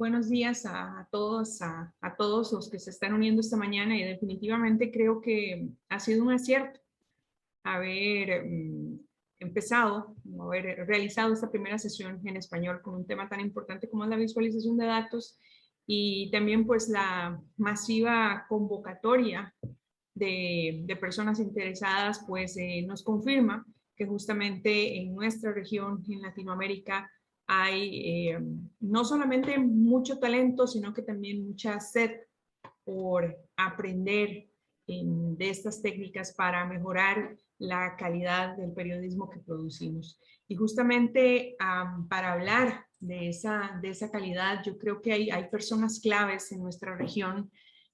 buenos días a todos, a todos los que se están uniendo esta mañana y definitivamente creo que ha sido un acierto haber empezado, haber realizado esta primera sesión en español con un tema tan importante como es la visualización de datos y también pues la masiva convocatoria de personas interesadas pues nos confirma que justamente en nuestra región, en Latinoamérica, hay no solamente mucho talento, sino que también mucha sed por aprender de estas técnicas para mejorar la calidad del periodismo que producimos. Y justamente para hablar de esa calidad, yo creo que hay personas claves en nuestra región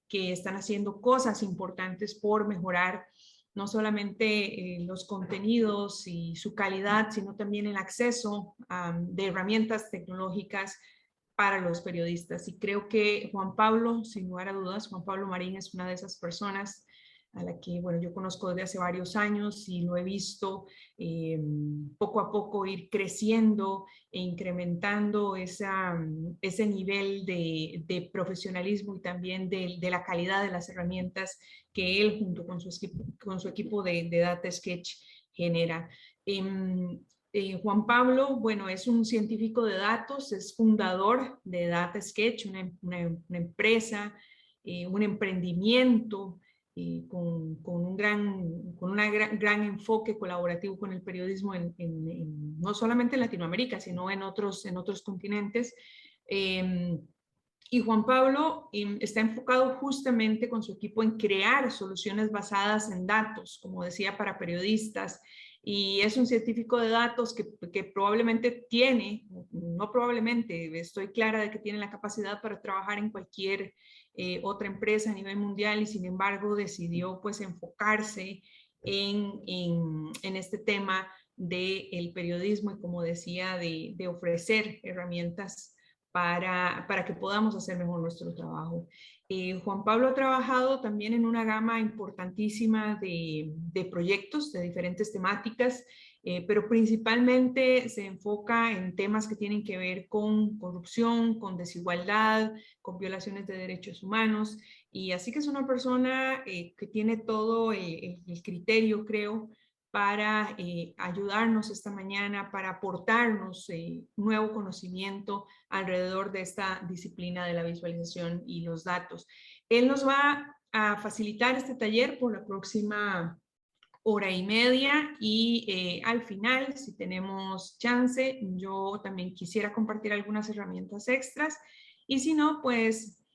que están haciendo cosas importantes por mejorar no solamente los contenidos y su calidad, sino también el acceso de herramientas tecnológicas para los periodistas. Y creo que Juan Pablo, sin lugar a dudas, Juan Pablo Marín es una de esas personas a la que, bueno, yo conozco desde hace varios años y lo he visto poco a poco ir creciendo e incrementando ese nivel de profesionalismo y también de la calidad de las herramientas que él junto con su equipo de Data Sketch genera. Juan Pablo, bueno, es un científico de datos, es fundador de Data Sketch, una empresa, un emprendimiento con un gran enfoque colaborativo con el periodismo no solamente en Latinoamérica, sino en otros continentes. Y Juan Pablo está enfocado justamente con su equipo en crear soluciones basadas en datos, como decía, para periodistas. Y es un científico de datos que probablemente tiene, no probablemente, estoy clara de que tiene la capacidad para trabajar en cualquier otra empresa a nivel mundial y sin embargo decidió pues enfocarse en este tema del periodismo y como decía, de ofrecer herramientas para que podamos hacer mejor nuestro trabajo. Juan Pablo ha trabajado también en una gama importantísima de proyectos de diferentes temáticas, pero principalmente se enfoca en temas que tienen que ver con corrupción, con desigualdad, con violaciones de derechos humanos, y así que es una persona que tiene todo el criterio, creo, para ayudarnos esta mañana, para aportarnos nuevo conocimiento alrededor de esta disciplina de la visualización y los datos. Él nos va a facilitar este taller por la próxima hora y media y al final, si tenemos chance, yo también quisiera compartir algunas herramientas extras y si no, pues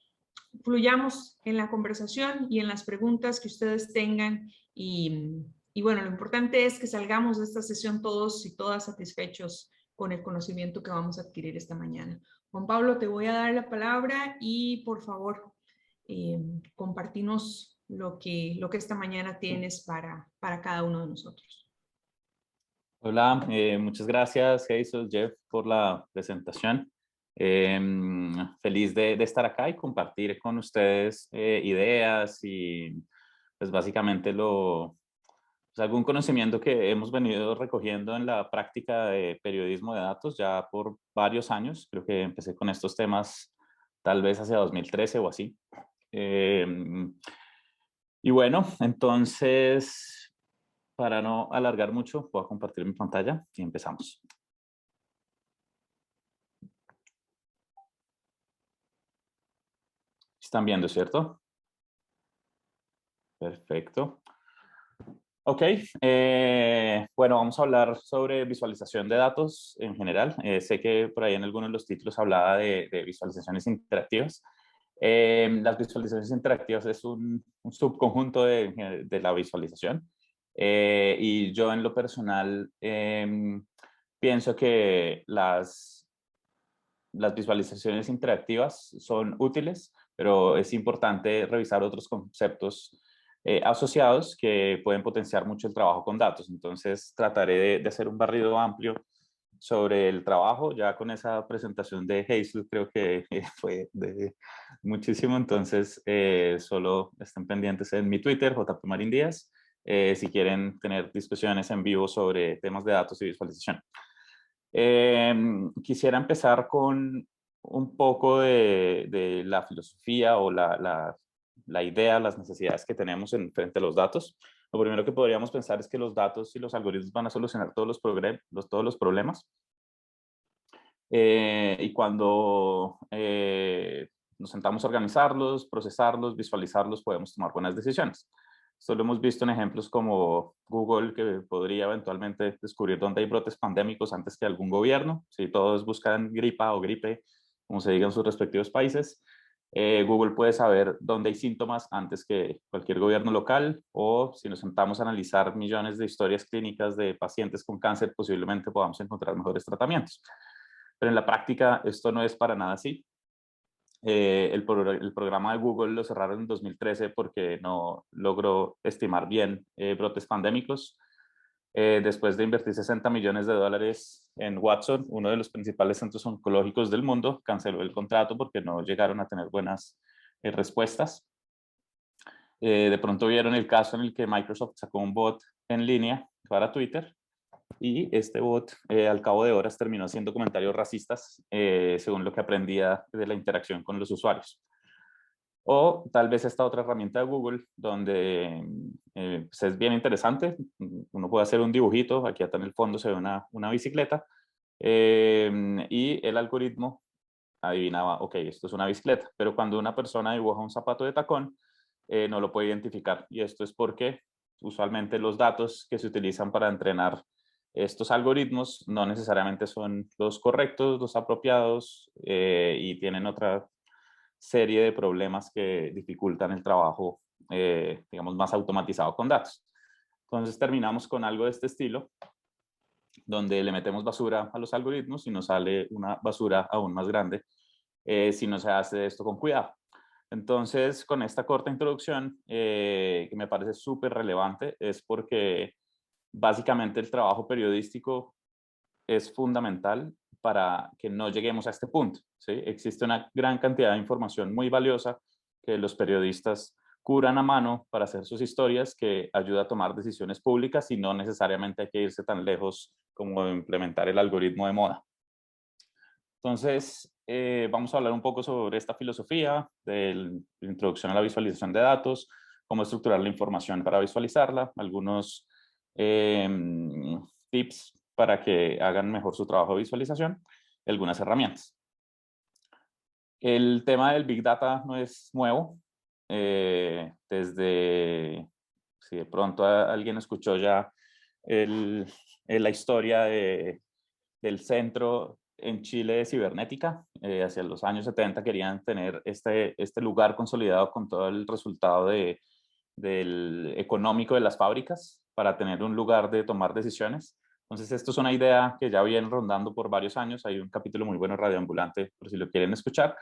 fluyamos en la conversación y en las preguntas que ustedes tengan y bueno, lo importante es que salgamos de esta sesión todos y todas satisfechos con el conocimiento que vamos a adquirir esta mañana. Juan Pablo, te voy a dar la palabra y por favor, compartinos lo que esta mañana tienes para cada uno de nosotros. Hola, muchas gracias, Jesús, Jeff, por la presentación. Feliz de estar acá y compartir con ustedes ideas y pues básicamente pues algún conocimiento que hemos venido recogiendo en la práctica de periodismo de datos ya por varios años. Creo que empecé con estos temas tal vez hacia 2013 o así. Y bueno, entonces, para no alargar mucho, voy a compartir mi pantalla y empezamos. Están viendo, ¿cierto? Perfecto. Ok, bueno, vamos a hablar sobre visualización de datos en general. Sé que por ahí en algunos de los títulos hablaba de visualizaciones interactivas. Las visualizaciones interactivas es un subconjunto de la visualización. Y yo en lo personal pienso que las visualizaciones interactivas son útiles, pero es importante revisar otros conceptos asociados que pueden potenciar mucho el trabajo con datos. Entonces trataré de hacer un barrido amplio sobre el trabajo. Ya con esa presentación de Hazel creo que fue de muchísimo, entonces solo estén pendientes en mi Twitter, JP Marín Díaz, si quieren tener discusiones en vivo sobre temas de datos y visualización. Quisiera empezar con un poco de la filosofía o la idea, las necesidades que tenemos frente a los datos. Lo primero que podríamos pensar es que los datos y los algoritmos van a solucionar todos los problemas. Y cuando nos sentamos a organizarlos, procesarlos, visualizarlos, podemos tomar buenas decisiones. Esto lo hemos visto en ejemplos como Google, que podría eventualmente descubrir dónde hay brotes pandémicos antes que algún gobierno. Si todos buscan gripa o gripe, como se diga en sus respectivos países, Google puede saber dónde hay síntomas antes que cualquier gobierno local, o si nos sentamos a analizar millones de historias clínicas de pacientes con cáncer, posiblemente podamos encontrar mejores tratamientos. Pero en la práctica esto no es para nada así. El programa de Google lo cerraron en 2013 porque no logró estimar bien brotes pandémicos. Después de invertir $60 millones en Watson, uno de los principales centros oncológicos del mundo, canceló el contrato porque no llegaron a tener buenas respuestas. De pronto vieron el caso en el que Microsoft sacó un bot en línea para Twitter, y este bot al cabo de horas terminó haciendo comentarios racistas según lo que aprendía de la interacción con los usuarios. O tal vez esta otra herramienta de Google, donde pues es bien interesante. Uno puede hacer un dibujito, aquí hasta en el fondo se ve una bicicleta, y el algoritmo adivinaba, ok, esto es una bicicleta, pero cuando una persona dibuja un zapato de tacón, no lo puede identificar, y esto es porque usualmente los datos que se utilizan para entrenar estos algoritmos no necesariamente son los correctos, los apropiados, y tienen otra serie de problemas que dificultan el trabajo, digamos, más automatizado con datos. Entonces terminamos con algo de este estilo, donde le metemos basura a los algoritmos y nos sale una basura aún más grande si no se hace esto con cuidado. Entonces, con esta corta introducción, que me parece súper relevante, es porque básicamente el trabajo periodístico es fundamental para que no lleguemos a este punto, ¿sí? Existe una gran cantidad de información muy valiosa que los periodistas curan a mano para hacer sus historias, que ayuda a tomar decisiones públicas, y no necesariamente hay que irse tan lejos como implementar el algoritmo de moda. Entonces, vamos a hablar un poco sobre esta filosofía de la introducción a la visualización de datos, cómo estructurar la información para visualizarla, algunos tips para que hagan mejor su trabajo de visualización, y algunas herramientas. El tema del Big Data no es nuevo. Desde, si de pronto alguien escuchó ya la historia del centro en Chile de cibernética, hacia los años 70 querían tener este lugar consolidado con todo el resultado del económico de las fábricas para tener un lugar de tomar decisiones. Entonces, esto es una idea que ya viene rondando por varios años. Hay un capítulo muy bueno en Radio Ambulante, por si lo quieren escuchar.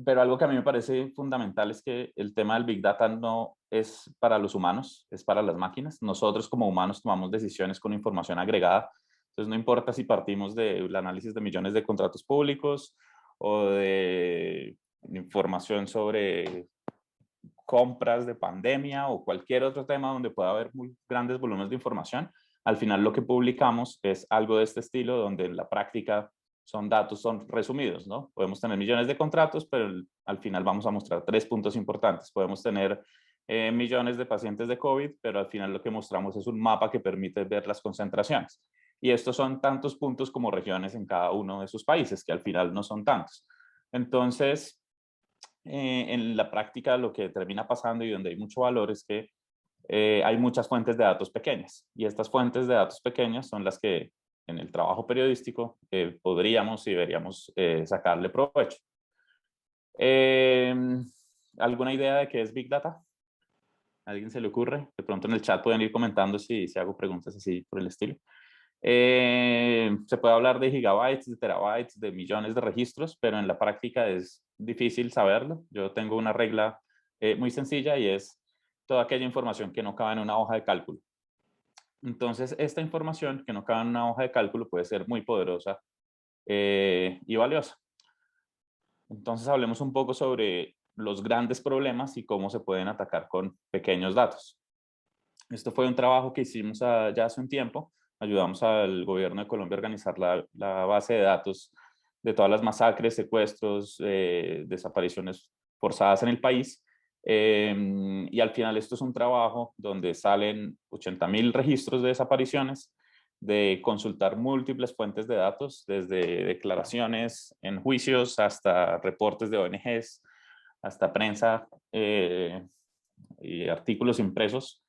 Pero algo que a mí me parece fundamental es que el tema del Big Data no es para los humanos, es para las máquinas. Nosotros como humanos tomamos decisiones con información agregada. Entonces, no importa si partimos del análisis de millones de contratos públicos o de información sobre compras de pandemia o cualquier otro tema donde pueda haber muy grandes volúmenes de información. Al final lo que publicamos es algo de este estilo, donde en la práctica son datos, son resumidos, ¿no? Podemos tener millones de contratos, pero al final vamos a mostrar 3 puntos importantes. Podemos tener millones de pacientes de COVID, pero al final lo que mostramos es un mapa que permite ver las concentraciones. Y estos son tantos puntos como regiones en cada uno de sus países, que al final no son tantos. Entonces, en la práctica lo que termina pasando, y donde hay mucho valor, es que hay muchas fuentes de datos pequeñas, y estas fuentes de datos pequeñas son las que en el trabajo periodístico podríamos y deberíamos sacarle provecho. ¿Alguna idea de qué es Big Data? ¿A alguien se le ocurre? De pronto en el chat pueden ir comentando si hago preguntas así por el estilo. Se puede hablar de gigabytes, de terabytes, de millones de registros, pero en la práctica es difícil saberlo. Yo tengo una regla muy sencilla, y es toda aquella información que no cabe en una hoja de cálculo. Entonces, esta información que no cabe en una hoja de cálculo puede ser muy poderosa y valiosa. Entonces, hablemos un poco sobre los grandes problemas y cómo se pueden atacar con pequeños datos. Esto fue un trabajo que hicimos ya hace un tiempo. Ayudamos al gobierno de Colombia a organizar la base de datos de todas las masacres, secuestros, desapariciones forzadas en el país. Y al final esto es un trabajo donde salen 80.000 registros de desapariciones, de consultar múltiples fuentes de datos, desde declaraciones en juicios hasta reportes de ONGs, hasta prensa y artículos impresos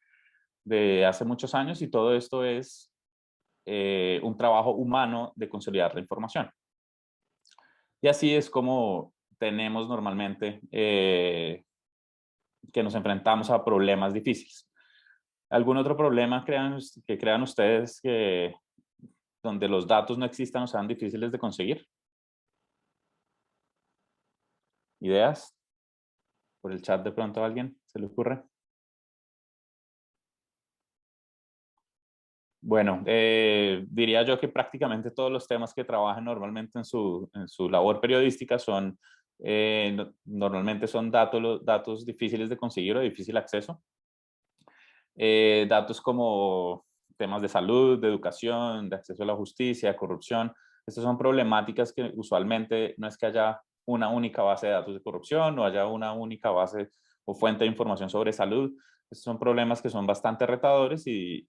de hace muchos años, y todo esto es un trabajo humano de consolidar la información. Y así es como tenemos normalmente que nos enfrentamos a problemas difíciles. ¿Algún otro problema que crean ustedes donde los datos no existan o sean difíciles de conseguir? ¿Ideas? ¿Por el chat de pronto a alguien se le ocurre? Bueno, diría yo que prácticamente todos los temas que trabajan normalmente en su labor periodística son, normalmente son datos difíciles de conseguir o de difícil acceso. Datos como temas de salud, de educación, de acceso a la justicia, corrupción. Estas son problemáticas que usualmente no es que haya una única base de datos de corrupción o haya una única base o fuente de información sobre salud. Estos son problemas que son bastante retadores y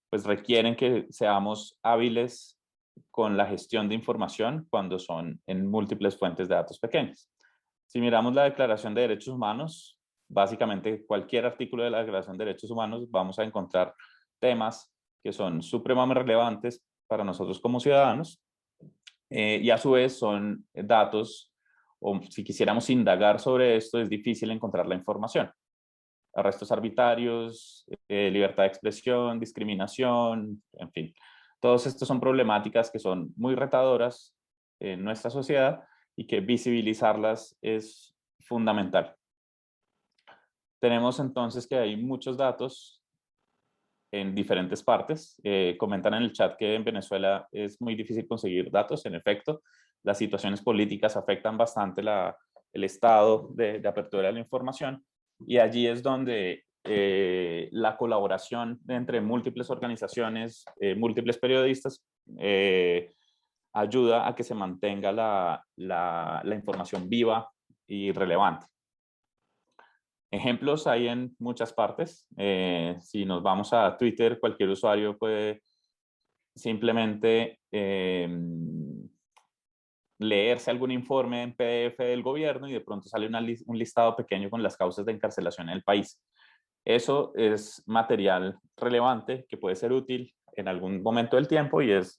pues requieren que seamos hábiles con la gestión de información cuando son en múltiples fuentes de datos pequeñas. Si miramos la Declaración de Derechos Humanos, básicamente cualquier artículo de la Declaración de Derechos Humanos vamos a encontrar temas que son supremamente relevantes para nosotros como ciudadanos y a su vez son datos, o si quisiéramos indagar sobre esto, es difícil encontrar la información. Arrestos arbitrarios, libertad de expresión, discriminación, en fin. Todos estos son problemáticas que son muy retadoras en nuestra sociedad y que visibilizarlas es fundamental. Tenemos entonces que hay muchos datos en diferentes partes. Comentan en el chat que en Venezuela es muy difícil conseguir datos. En efecto, las situaciones políticas afectan bastante el estado de apertura de la información, y allí es donde la colaboración entre múltiples organizaciones, múltiples periodistas, ayuda a que se mantenga la información viva y relevante. Ejemplos hay en muchas partes. Si nos vamos a Twitter, cualquier usuario puede simplemente leerse algún informe en PDF del gobierno y de pronto sale un listado pequeño con las causas de encarcelación en el país. Eso es material relevante que puede ser útil en algún momento del tiempo y es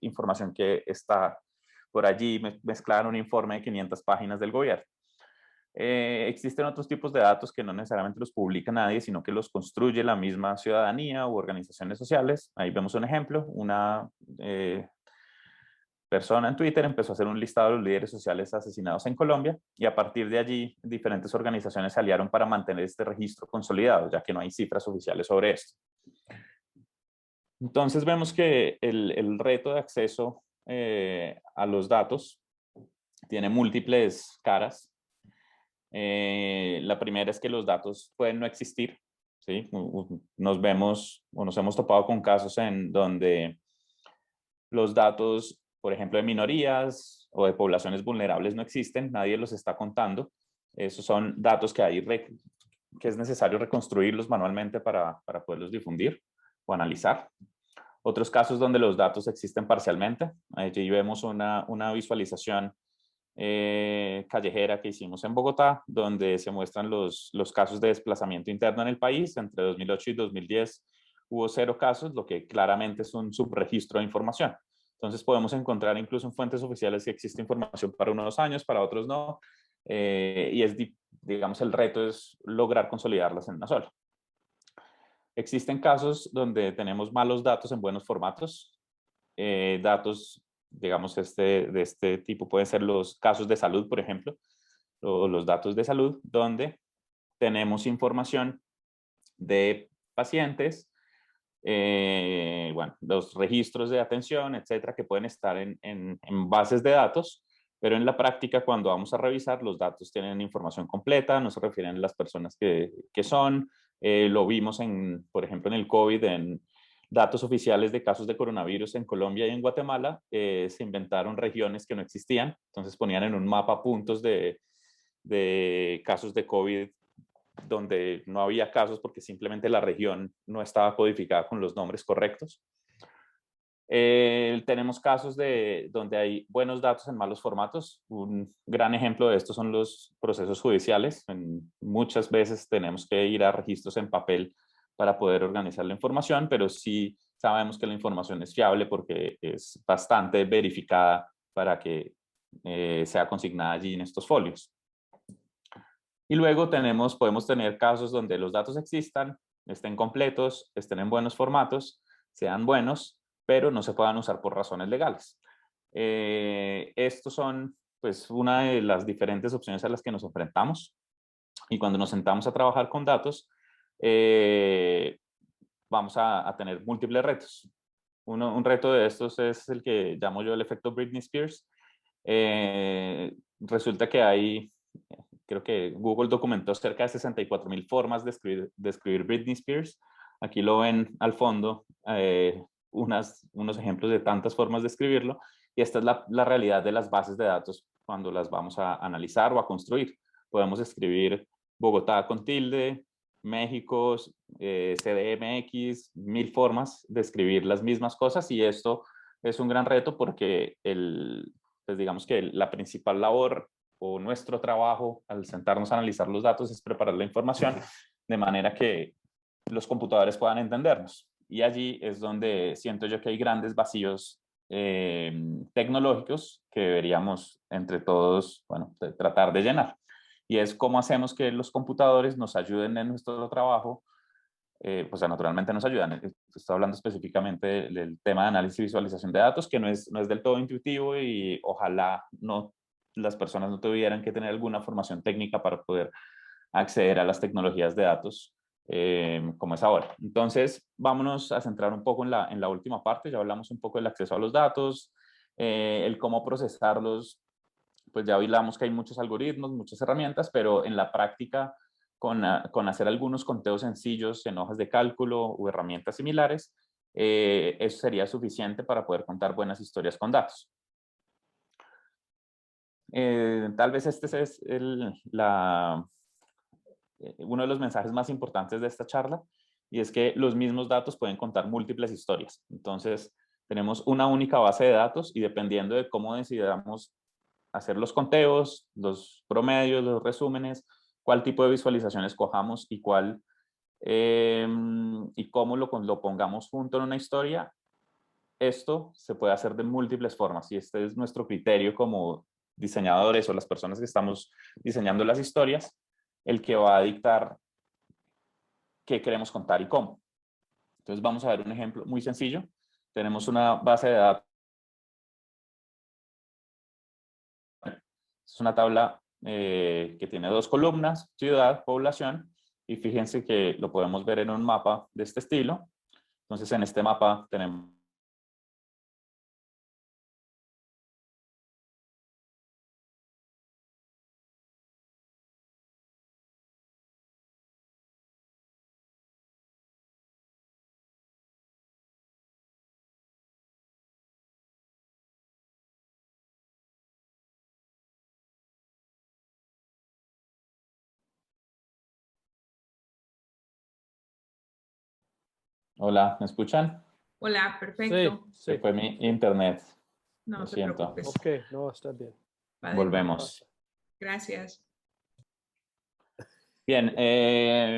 información que está por allí mezclada en un informe de 500 páginas del gobierno. Existen otros tipos de datos que no necesariamente los publica nadie, sino que los construye la misma ciudadanía u organizaciones sociales. Ahí vemos un ejemplo. Una persona en Twitter empezó a hacer un listado de los líderes sociales asesinados en Colombia y a partir de allí diferentes organizaciones se aliaron para mantener este registro consolidado, ya que no hay cifras oficiales sobre esto. Entonces vemos que el reto de acceso a los datos tiene múltiples caras. La primera es que los datos pueden no existir, ¿sí? Nos hemos topado con casos en donde los datos, por ejemplo, de minorías o de poblaciones vulnerables no existen, nadie los está contando. Esos son datos que es necesario reconstruirlos manualmente para poderlos difundir o analizar. Otros casos donde los datos existen parcialmente. Allí vemos una visualización callejera que hicimos en Bogotá, donde se muestran los casos de desplazamiento interno en el país. Entre 2008 y 2010 hubo 0 casos, lo que claramente es un subregistro de información. Entonces podemos encontrar incluso en fuentes oficiales que existe información para unos años, para otros no, y digamos, el reto es lograr consolidarlas en una sola. Existen casos donde tenemos malos datos en buenos formatos. Datos, digamos, de este tipo pueden ser los casos de salud, por ejemplo, o los datos de salud, donde tenemos información de pacientes, bueno, los registros de atención, etcétera, que pueden estar en bases de datos, pero en la práctica, cuando vamos a revisar, los datos tienen información completa, no se refieren a las personas que son. Lo vimos, por ejemplo, en el COVID, en datos oficiales de casos de coronavirus en Colombia y en Guatemala, se inventaron regiones que no existían, entonces ponían en un mapa puntos de casos de COVID donde no había casos porque simplemente la región no estaba codificada con los nombres correctos. Tenemos casos donde hay buenos datos en malos formatos. Un gran ejemplo de esto son los procesos judiciales. Muchas veces tenemos que ir a registros en papel para poder organizar la información, pero sí sabemos que la información es fiable porque es bastante verificada para que sea consignada allí en estos folios. Y luego podemos tener casos donde los datos existan, estén completos, estén en buenos formatos, sean buenos, pero no se puedan usar por razones legales. Estos son pues una de las diferentes opciones a las que nos enfrentamos, y cuando nos sentamos a trabajar con datos, vamos a tener múltiples retos. Un reto de estos es el que llamo yo el efecto Britney Spears. Resulta que creo que Google documentó cerca de 64,000 formas de escribir Britney Spears. Aquí lo ven al fondo, unos ejemplos de tantas formas de escribirlo, y esta es la realidad de las bases de datos cuando las vamos a analizar o a construir. Podemos escribir Bogotá con tilde, México, CDMX, 1000 formas de escribir las mismas cosas, y esto es un gran reto porque pues digamos que la principal labor o nuestro trabajo al sentarnos a analizar los datos es preparar la información de manera que los computadores puedan entendernos. Y allí es donde siento yo que hay grandes vacíos tecnológicos que deberíamos entre todos, bueno, tratar de llenar. Y es cómo hacemos que los computadores nos ayuden en nuestro trabajo. Pues naturalmente nos ayudan. Estoy hablando específicamente del tema de análisis y visualización de datos, que no es del todo intuitivo, y ojalá las personas no tuvieran que tener alguna formación técnica para poder acceder a las tecnologías de datos como es ahora. Entonces, vámonos a centrar un poco en la última parte. Ya hablamos un poco del acceso a los datos, el cómo procesarlos. Pues ya hablamos que hay muchos algoritmos, muchas herramientas, pero en la práctica, con hacer algunos conteos sencillos en hojas de cálculo o herramientas similares, eso sería suficiente para poder contar buenas historias con datos. Tal vez este es uno de los mensajes más importantes de esta charla, y es que los mismos datos pueden contar múltiples historias. Entonces, tenemos una única base de datos, y dependiendo de cómo decidamos hacer los conteos, los promedios, los resúmenes, cuál tipo de visualización escojamos y y cómo lo pongamos junto en una historia, esto se puede hacer de múltiples formas, y este es nuestro criterio como diseñadores o las personas que estamos diseñando las historias, el que va a dictar qué queremos contar y cómo. Entonces vamos a ver un ejemplo muy sencillo. Tenemos una base de datos. Es una tabla que tiene 2 columnas, ciudad, población, y fíjense que lo podemos ver en un mapa de este estilo. Entonces en este mapa tenemos Hola, ¿me escuchan? Hola, Sí, perfecto. Se sí. fue mi internet. Lo No te siento. preocupes. Ok, no, está bien. Volvemos. Gracias. Bien,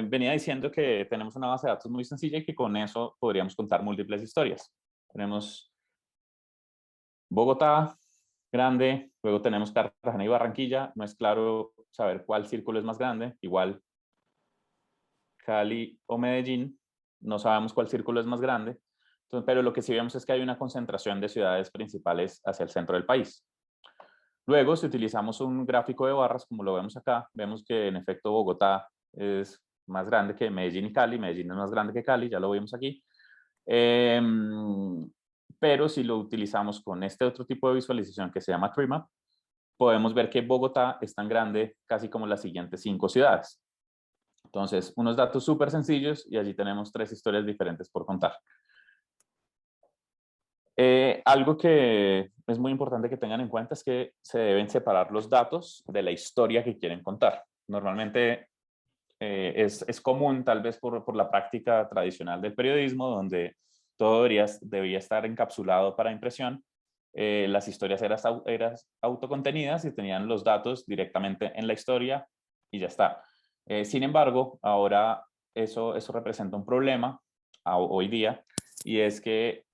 venía diciendo que tenemos una base de datos muy sencilla y que con eso podríamos contar múltiples historias. Tenemos Bogotá, grande, luego tenemos Cartagena y Barranquilla. No es claro saber cuál círculo es más grande. Igual Cali o Medellín, no sabemos cuál círculo es más grande. Entonces, pero lo que sí vemos es que hay una concentración de ciudades principales hacia el centro del país. Luego, si utilizamos un gráfico de barras, como lo vemos acá, vemos que en efecto Bogotá es más grande que Medellín y Cali. Medellín es más grande que Cali, ya lo vimos aquí. Pero si lo utilizamos con este otro tipo de visualización que se llama Tree Map, podemos ver que Bogotá es tan grande casi como las siguientes 5 ciudades. Entonces, unos datos súper sencillos, y allí tenemos 3 historias diferentes por contar. Algo que es muy importante que tengan en cuenta es que se deben separar los datos de la historia que quieren contar. Normalmente es común, tal vez por la práctica tradicional del periodismo, donde todo debía estar encapsulado para impresión. Las historias eran autocontenidas y tenían los datos directamente en la historia y ya está. Sin embargo, ahora eso representa un problema hoy día, y es que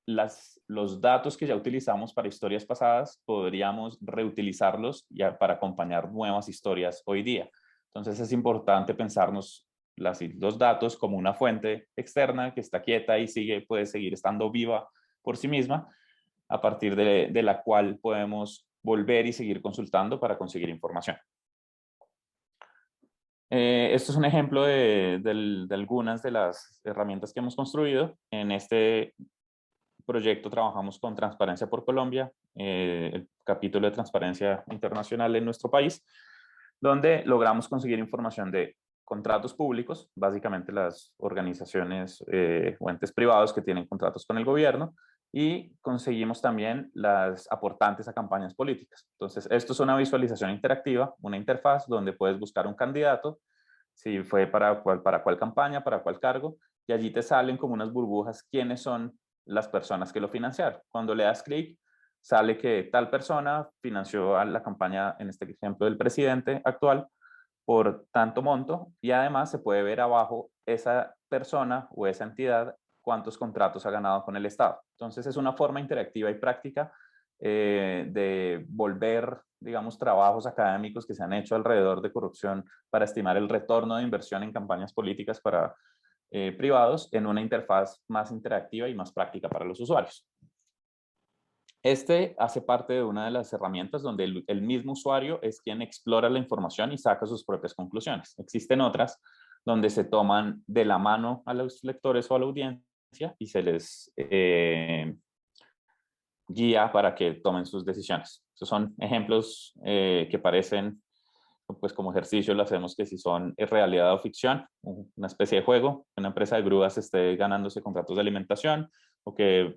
los datos que ya utilizamos para historias pasadas podríamos reutilizarlos ya para acompañar nuevas historias hoy día. Entonces es importante pensarnos los datos como una fuente externa que está quieta y puede seguir estando viva por sí misma, a partir de la cual podemos volver y seguir consultando para conseguir información. Esto es un ejemplo de algunas de las herramientas que hemos construido. En este proyecto trabajamos con Transparencia por Colombia, el capítulo de Transparencia Internacional en nuestro país, donde logramos conseguir información de contratos públicos, básicamente las organizaciones o entes privados que tienen contratos con el gobierno, y conseguimos también las aportantes a campañas políticas. Entonces, esto es una visualización interactiva, una interfaz donde puedes buscar un candidato, si fue para cuál campaña, para cuál cargo, y allí te salen como unas burbujas quiénes son las personas que lo financiaron. Cuando le das clic, sale que tal persona financió a la campaña, en este ejemplo, del presidente actual, por tanto monto, y además se puede ver abajo esa persona o esa entidad cuántos contratos ha ganado con el Estado. Entonces es una forma interactiva y práctica de volver, digamos, trabajos académicos que se han hecho alrededor de corrupción para estimar el retorno de inversión en campañas políticas para privados en una interfaz más interactiva y más práctica para los usuarios. Este hace parte de una de las herramientas donde el mismo usuario es quien explora la información y saca sus propias conclusiones. Existen otras donde se toman de la mano a los lectores o a la audiencia y se les guía para que tomen sus decisiones. Estos son ejemplos que parecen, pues como ejercicio lo hacemos, que si son realidad o ficción, una especie de juego, una empresa de grúas esté ganándose contratos de alimentación, o que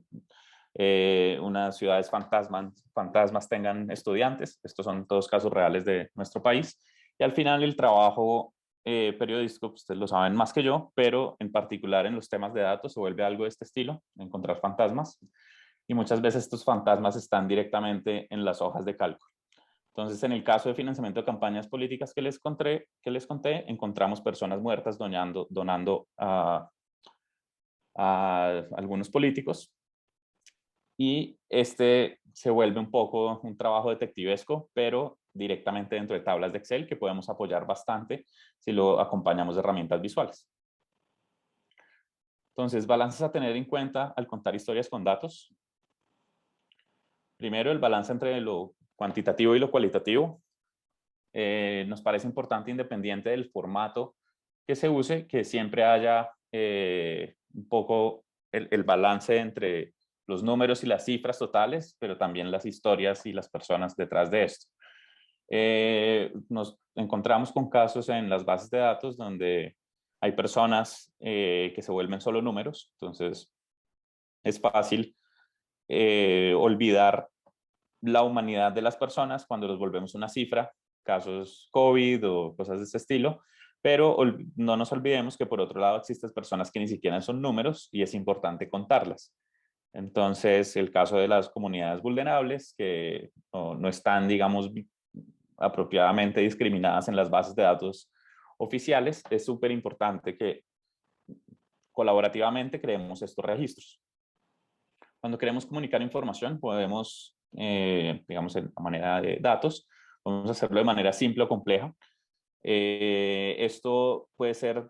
unas ciudades fantasmas tengan estudiantes. Estos son todos casos reales de nuestro país. Y al final el trabajo periodístico, pues, ustedes lo saben más que yo, pero en particular en los temas de datos se vuelve algo de este estilo, encontrar fantasmas. Y muchas veces estos fantasmas están directamente en las hojas de cálculo. Entonces, en el caso de financiamiento de campañas políticas que les conté, encontramos personas muertas donando a algunos políticos, y este se vuelve un poco un trabajo detectivesco, pero directamente dentro de tablas de Excel que podemos apoyar bastante si lo acompañamos de herramientas visuales. Entonces, balances a tener en cuenta al contar historias con datos. Primero, el balance entre lo cuantitativo y lo cualitativo. Nos parece importante, independiente del formato que se use, que siempre haya un poco el balance entre los números y las cifras totales, pero también las historias y las personas detrás de esto. Nos encontramos con casos en las bases de datos donde hay personas que se vuelven solo números, entonces es fácil olvidar la humanidad de las personas cuando los volvemos una cifra, casos COVID o cosas de ese estilo, pero no nos olvidemos que por otro lado existen personas que ni siquiera son números y es importante contarlas. Entonces, el caso de las comunidades vulnerables que no están, digamos, apropiadamente discriminadas en las bases de datos oficiales, es súper importante que colaborativamente creemos estos registros. Cuando queremos comunicar información, podemos, digamos, en la manera de datos, podemos hacerlo de manera simple o compleja. Esto puede ser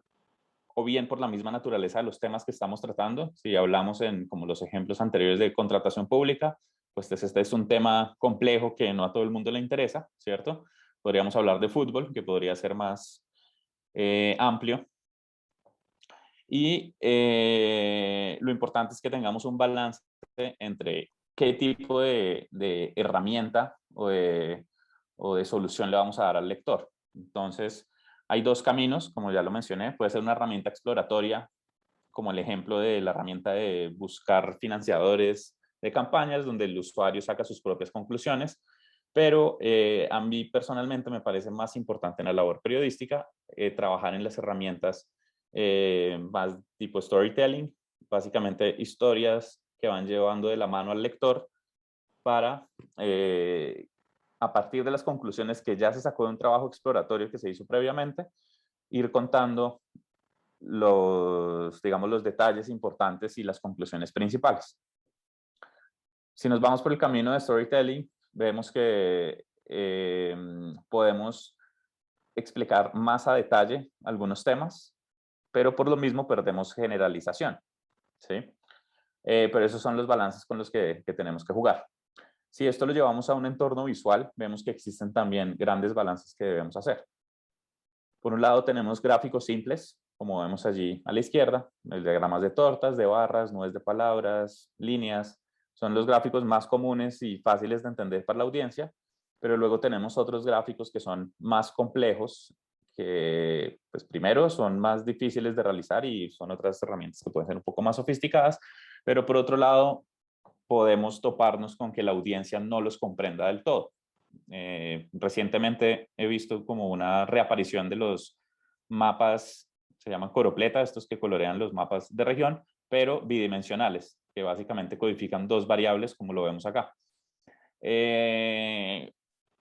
o bien por la misma naturaleza de los temas que estamos tratando. Si hablamos en como los ejemplos anteriores de contratación pública, pues este es un tema complejo que no a todo el mundo le interesa, ¿cierto? Podríamos hablar de fútbol, que podría ser más amplio. Y lo importante es que tengamos un balance entre qué tipo de herramienta o de solución le vamos a dar al lector. Entonces, hay dos caminos, como ya lo mencioné. Puede ser una herramienta exploratoria, como el ejemplo de la herramienta de buscar financiadores de campañas donde el usuario saca sus propias conclusiones, pero a mí personalmente me parece más importante en la labor periodística trabajar en las herramientas más tipo storytelling, básicamente historias que van llevando de la mano al lector para, a partir de las conclusiones que ya se sacó de un trabajo exploratorio que se hizo previamente, ir contando digamos, los detalles importantes y las conclusiones principales. Si nos vamos por el camino de storytelling, vemos que podemos explicar más a detalle algunos temas, pero por lo mismo perdemos generalización, ¿sí? Pero esos son los balances con los que tenemos que jugar. Si esto lo llevamos a un entorno visual, vemos que existen también grandes balances que debemos hacer. Por un lado tenemos gráficos simples, como vemos allí a la izquierda, diagramas de tortas, de barras, nubes de palabras, líneas. Son los gráficos más comunes y fáciles de entender para la audiencia, pero luego tenemos otros gráficos que son más complejos, que pues primero son más difíciles de realizar y son otras herramientas que pueden ser un poco más sofisticadas, pero por otro lado podemos toparnos con que la audiencia no los comprenda del todo. Recientemente he visto como una reaparición de los mapas, se llaman coropletas, estos que colorean los mapas de región, pero bidimensionales, que básicamente codifican dos variables como lo vemos acá.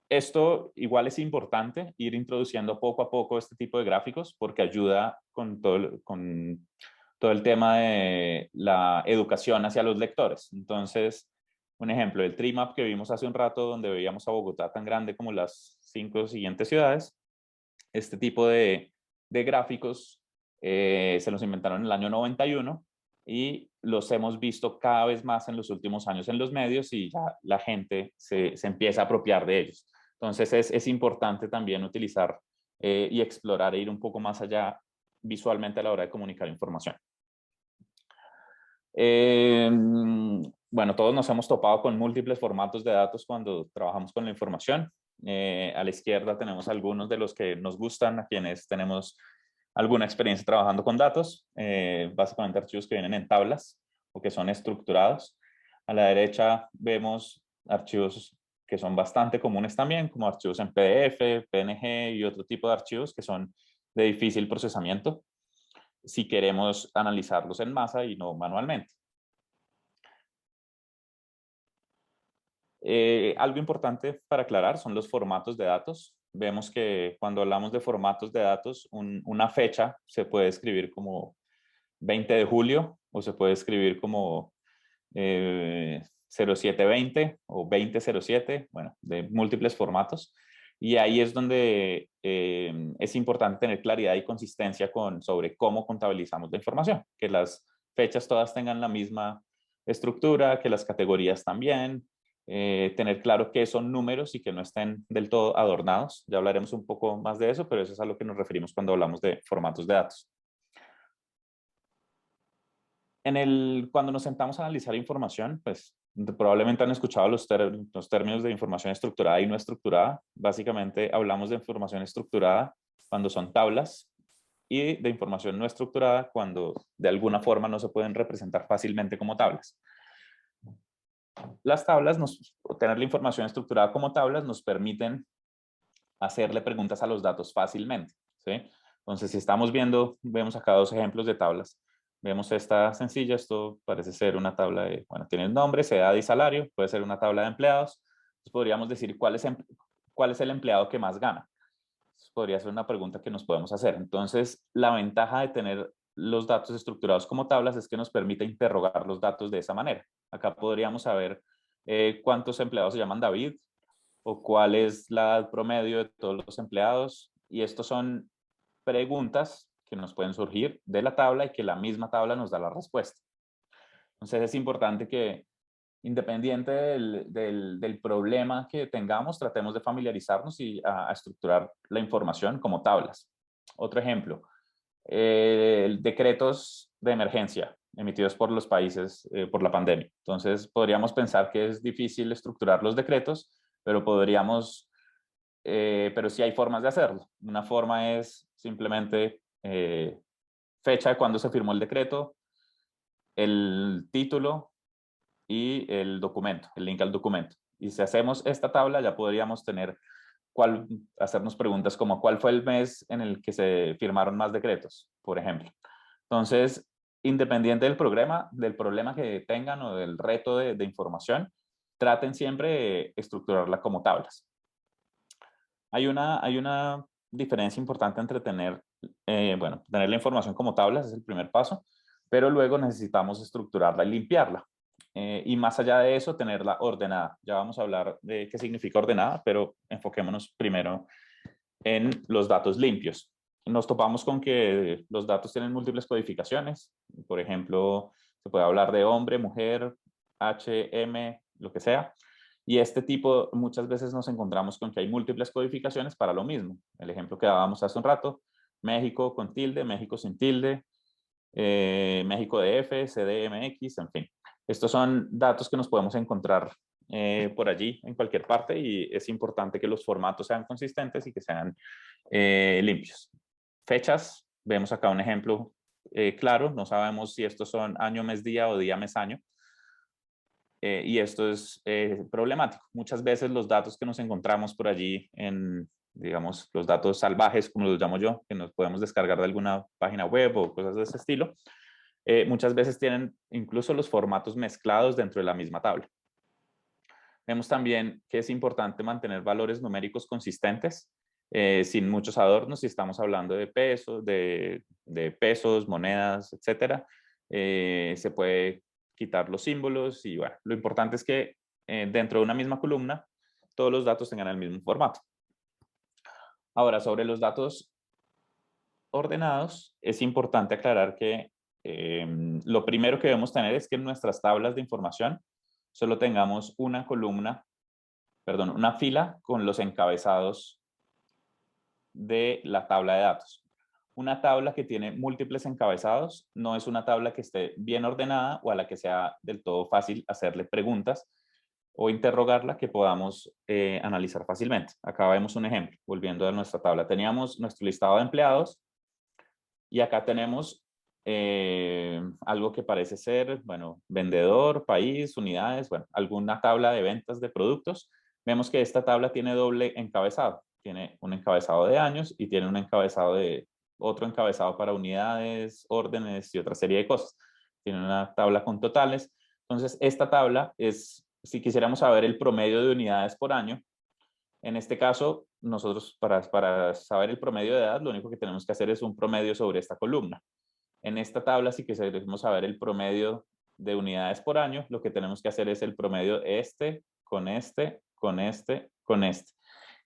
Esto igual es importante, ir introduciendo poco a poco este tipo de gráficos porque ayuda con todo el tema de la educación hacia los lectores. Entonces, un ejemplo, el tree map que vimos hace un rato, donde veíamos a Bogotá tan grande como las 5 siguientes ciudades, este tipo de gráficos se los inventaron en el año 91 y los hemos visto cada vez más en los últimos años en los medios y ya la gente se empieza a apropiar de ellos. Entonces es importante también utilizar y explorar e ir un poco más allá visualmente a la hora de comunicar información. Bueno, todos nos hemos topado con múltiples formatos de datos cuando trabajamos con la información. A la izquierda tenemos algunos de los que nos gustan, a quienes tenemos alguna experiencia trabajando con datos, básicamente archivos que vienen en tablas o que son estructurados. A la derecha vemos archivos que son bastante comunes también, como archivos en PDF, PNG y otro tipo de archivos que son de difícil procesamiento si queremos analizarlos en masa y no manualmente. Algo importante para aclarar son los formatos de datos. Vemos que cuando hablamos de formatos de datos, una fecha se puede escribir como 20 de julio o se puede escribir como 0720 o 2007, bueno, de múltiples formatos. Y ahí es donde es importante tener claridad y consistencia sobre cómo contabilizamos la información, que las fechas todas tengan la misma estructura, que las categorías también, tener claro qué son números y que no estén del todo adornados. Ya hablaremos un poco más de eso, pero eso es a lo que nos referimos cuando hablamos de formatos de datos. Cuando nos sentamos a analizar información, pues probablemente han escuchado los términos de información estructurada y no estructurada. Básicamente hablamos de información estructurada cuando son tablas y de información no estructurada cuando de alguna forma no se pueden representar fácilmente como tablas. Las tablas, tener la información estructurada como tablas nos permiten hacerle preguntas a los datos fácilmente, ¿sí? Entonces, si estamos vemos acá dos ejemplos de tablas. Vemos esta sencilla, esto parece ser una tabla de, bueno, tiene el nombre, edad y salario, puede ser una tabla de empleados. Entonces, podríamos decir cuál es el empleado que más gana. Entonces, podría ser una pregunta que nos podemos hacer. Entonces, la ventaja de tener los datos estructurados como tablas es que nos permite interrogar los datos de esa manera. Acá podríamos saber cuántos empleados se llaman David o cuál es la edad promedio de todos los empleados. Y estos son preguntas que nos pueden surgir de la tabla y que la misma tabla nos da la respuesta. Entonces es importante que independiente del problema que tengamos, tratemos de familiarizarnos y a estructurar la información como tablas. Otro ejemplo, decretos de emergencia emitidos por los países por la pandemia. Entonces podríamos pensar que es difícil estructurar los decretos, pero pero sí hay formas de hacerlo. Una forma es simplemente fecha de cuando se firmó el decreto, el título y el documento, el link al documento. Y si hacemos esta tabla, ya podríamos tener hacernos preguntas como ¿cuál fue el mes en el que se firmaron más decretos, por ejemplo? Entonces, independiente del problema que tengan o del reto de información, traten siempre de estructurarla como tablas. Hay una diferencia importante entre tener la información como tablas es el primer paso, pero luego necesitamos estructurarla y limpiarla. Y más allá de eso, tenerla ordenada. Ya vamos a hablar de qué significa ordenada, pero enfoquémonos primero en los datos limpios. Nos topamos con que los datos tienen múltiples codificaciones. Por ejemplo, se puede hablar de hombre, mujer, H, M, lo que sea. Y este tipo, muchas veces nos encontramos con que hay múltiples codificaciones para lo mismo. El ejemplo que dábamos hace un rato, México con tilde, México sin tilde, México DF, CDMX, en fin. Estos son datos que nos podemos encontrar por allí en cualquier parte y es importante que los formatos sean consistentes y que sean limpios. Fechas, vemos acá un ejemplo claro, no sabemos si estos son año, mes, día o día, mes, año. Y esto es problemático. Muchas veces los datos que nos encontramos por allí en, digamos, los datos salvajes, como los llamo yo, que nos podemos descargar de alguna página web o cosas de ese estilo, muchas veces tienen incluso los formatos mezclados dentro de la misma tabla. Vemos también que es importante mantener valores numéricos consistentes, sin muchos adornos, si estamos hablando de pesos, de pesos, monedas, etcétera. Se puede quitar los símbolos y bueno, lo importante es que dentro de una misma columna todos los datos tengan el mismo formato. Ahora, sobre los datos ordenados, es importante aclarar que lo primero que debemos tener es que en nuestras tablas de información solo tengamos una fila con los encabezados de la tabla de datos. Una tabla que tiene múltiples encabezados no es una tabla que esté bien ordenada o a la que sea del todo fácil hacerle preguntas o interrogarla que podamos analizar fácilmente. Acá vemos un ejemplo, volviendo a nuestra tabla. Teníamos nuestro listado de empleados y acá tenemos algo que parece ser, bueno, vendedor, país, unidades, bueno, alguna tabla de ventas de productos. Vemos que esta tabla tiene doble encabezado. Tiene un encabezado de años y tiene un encabezado otro encabezado para unidades, órdenes y otra serie de cosas. Tiene una tabla con totales. Entonces, esta tabla es, si quisiéramos saber el promedio de unidades por año, en este caso, nosotros para saber el promedio de edad, lo único que tenemos que hacer es un promedio sobre esta columna. En esta tabla, si queremos saber el promedio de unidades por año, lo que tenemos que hacer es el promedio con este, con este, con este.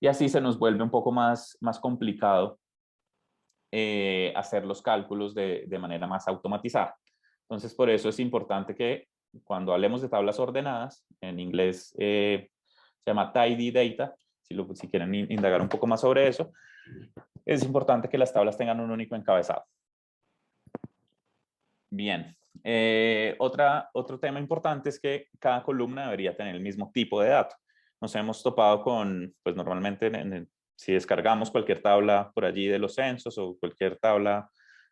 Y así se nos vuelve un poco más complicado hacer los cálculos de manera más automatizada. Entonces, por eso es importante que cuando hablemos de tablas ordenadas, en inglés se llama tidy data, si quieren indagar un poco más sobre eso, es importante que las tablas tengan un único encabezado. Bien, otro tema importante es que cada columna debería tener el mismo tipo de dato. Nos hemos topado con, pues normalmente si descargamos cualquier tabla por allí de los censos o cualquier tabla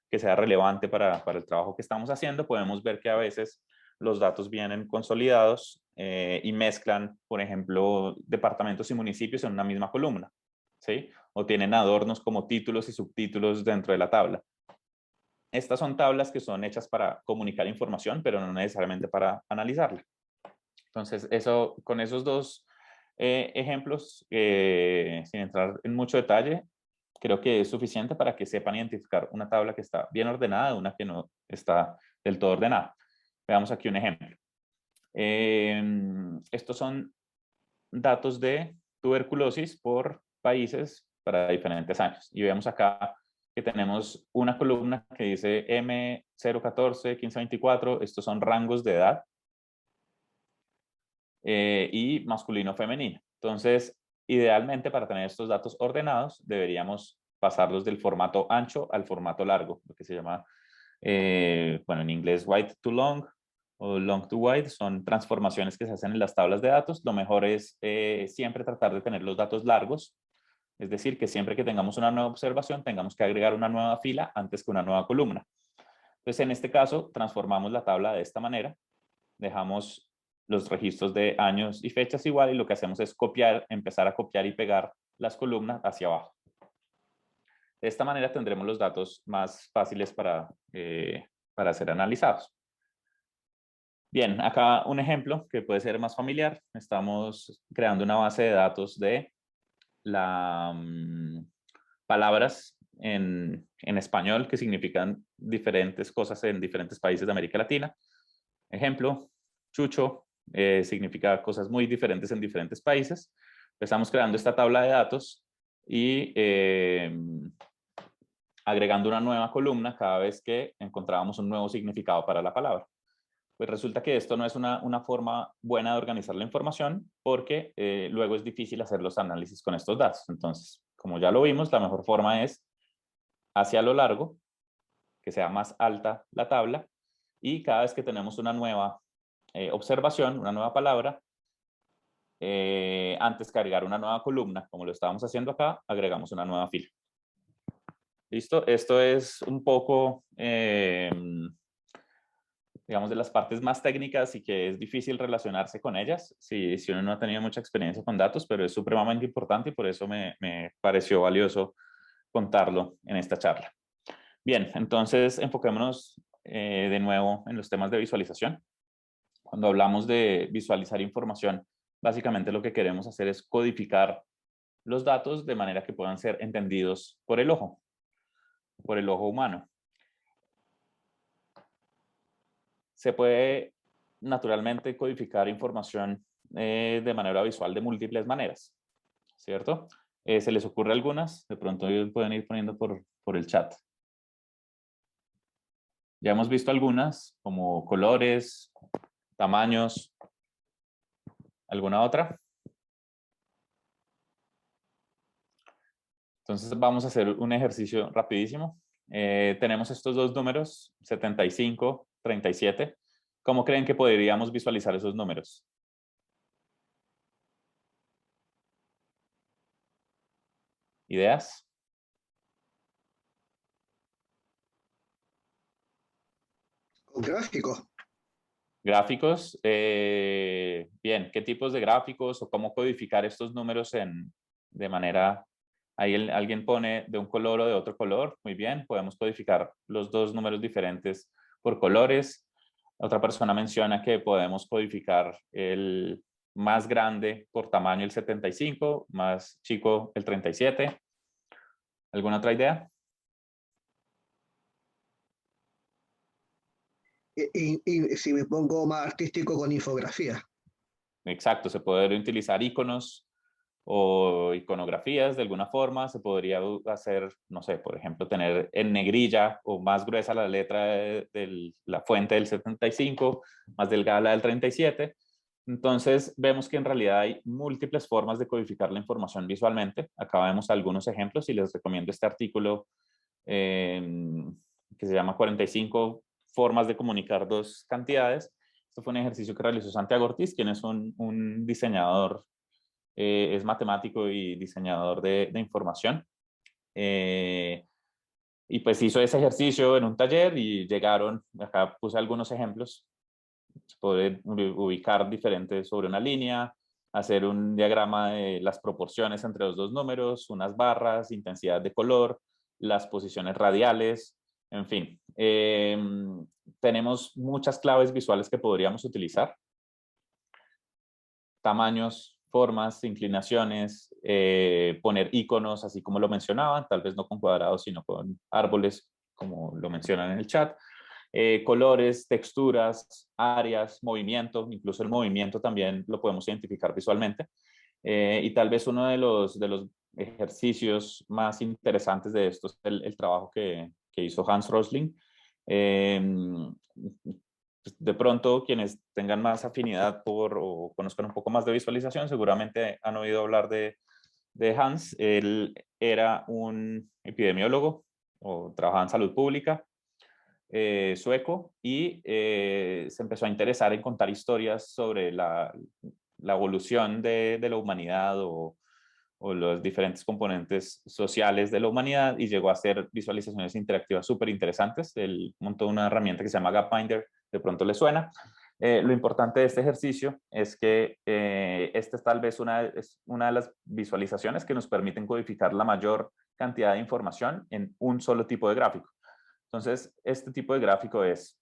que sea relevante para el trabajo que estamos haciendo, podemos ver que a veces los datos vienen consolidados y mezclan, por ejemplo, departamentos y municipios en una misma columna, ¿sí? O tienen adornos como títulos y subtítulos dentro de la tabla. Estas son tablas que son hechas para comunicar información, pero no necesariamente para analizarla. Entonces, con esos dos ejemplos, sin entrar en mucho detalle, creo que es suficiente para que sepan identificar una tabla que está bien ordenada de una que no está del todo ordenada. Veamos aquí un ejemplo. Estos son datos de tuberculosis por países para diferentes años. Y vemos acá que tenemos una columna que dice M014, 1524, estos son rangos de edad y masculino femenino. Entonces, idealmente para tener estos datos ordenados deberíamos pasarlos del formato ancho al formato largo, lo que se llama, bueno, en inglés wide to long o long to wide, son transformaciones que se hacen en las tablas de datos. Lo mejor es siempre tratar de tener los datos largos, es decir, que siempre que tengamos una nueva observación tengamos que agregar una nueva fila antes que una nueva columna. Entonces, en este caso, transformamos la tabla de esta manera, dejamos los registros de años y fechas igual, y lo que hacemos es copiar, empezar a copiar y pegar las columnas hacia abajo. De esta manera tendremos los datos más fáciles para ser analizados. Bien, acá un ejemplo que puede ser más familiar. Estamos creando una base de datos de palabras en español que significan diferentes cosas en diferentes países de América Latina. Ejemplo, chucho significa cosas muy diferentes en diferentes países. Empezamos creando esta tabla de datos y agregando una nueva columna cada vez que encontrábamos un nuevo significado para la palabra. Pues resulta que esto no es una forma buena de organizar la información, porque luego es difícil hacer los análisis con estos datos. Entonces, como ya lo vimos, la mejor forma es hacia lo largo, que sea más alta la tabla, y cada vez que tenemos una nueva observación, una nueva palabra, antes que agregar una nueva columna, como lo estábamos haciendo acá, agregamos una nueva fila. ¿Listo? Esto es un poco, digamos, de las partes más técnicas y que es difícil relacionarse con ellas si uno no ha tenido mucha experiencia con datos, pero es supremamente importante y por eso me pareció valioso contarlo en esta charla. Bien, entonces enfoquémonos de nuevo en los temas de visualización. Cuando hablamos de visualizar información, básicamente lo que queremos hacer es codificar los datos de manera que puedan ser entendidos por el ojo humano. Se puede naturalmente codificar información de manera visual de múltiples maneras, ¿cierto? ¿Se les ocurre algunas? De pronto pueden ir poniendo por el chat. Ya hemos visto algunas, como colores, tamaños. ¿Alguna otra? Entonces vamos a hacer un ejercicio rapidísimo. Tenemos estos dos números, 75, 37. ¿Cómo creen que podríamos visualizar esos números? ¿Ideas? Con gráficos. Gráficos. Bien, ¿qué tipos de gráficos o cómo codificar estos números de manera... Ahí alguien pone de un color o de otro color. Muy bien, podemos codificar los dos números diferentes por colores. Otra persona menciona que podemos codificar el más grande por tamaño el 75, más chico el 37. ¿Alguna otra idea? Y si me pongo más artístico, con infografía. Exacto, se puede utilizar iconos o iconografías de alguna forma. Se podría hacer, no sé, por ejemplo, tener en negrilla o más gruesa la letra de la fuente del 75, más delgada la del 37. Entonces vemos que en realidad hay múltiples formas de codificar la información visualmente. Acá vemos algunos ejemplos y les recomiendo este artículo que se llama 45 formas de comunicar dos cantidades. Esto fue un ejercicio que realizó Santiago Ortiz, quien es un diseñador, es matemático y diseñador de información. Y pues hizo ese ejercicio en un taller y llegaron, acá puse algunos ejemplos, se puede ubicar diferentes sobre una línea, hacer un diagrama de las proporciones entre los dos números, unas barras, intensidad de color, las posiciones radiales, en fin. Tenemos muchas claves visuales que podríamos utilizar. Tamaños, formas, inclinaciones, poner iconos, así como lo mencionaban, tal vez no con cuadrados, sino con árboles, como lo mencionan en el chat. Colores, texturas, áreas, movimiento, incluso el movimiento también lo podemos identificar visualmente. Y tal vez uno de los ejercicios más interesantes de esto es el trabajo que hizo Hans Rosling. De pronto, quienes tengan más afinidad o conozcan un poco más de visualización, seguramente han oído hablar de Hans. Él era un epidemiólogo o trabajaba en salud pública, sueco, y se empezó a interesar en contar historias sobre la evolución de la humanidad o los diferentes componentes sociales de la humanidad, y llegó a hacer visualizaciones interactivas súper interesantes. Él montó una herramienta que se llama Gapminder, de pronto le suena. Lo importante de este ejercicio es que esta es tal vez es una de las visualizaciones que nos permiten codificar la mayor cantidad de información en un solo tipo de gráfico. Entonces, este tipo de gráfico es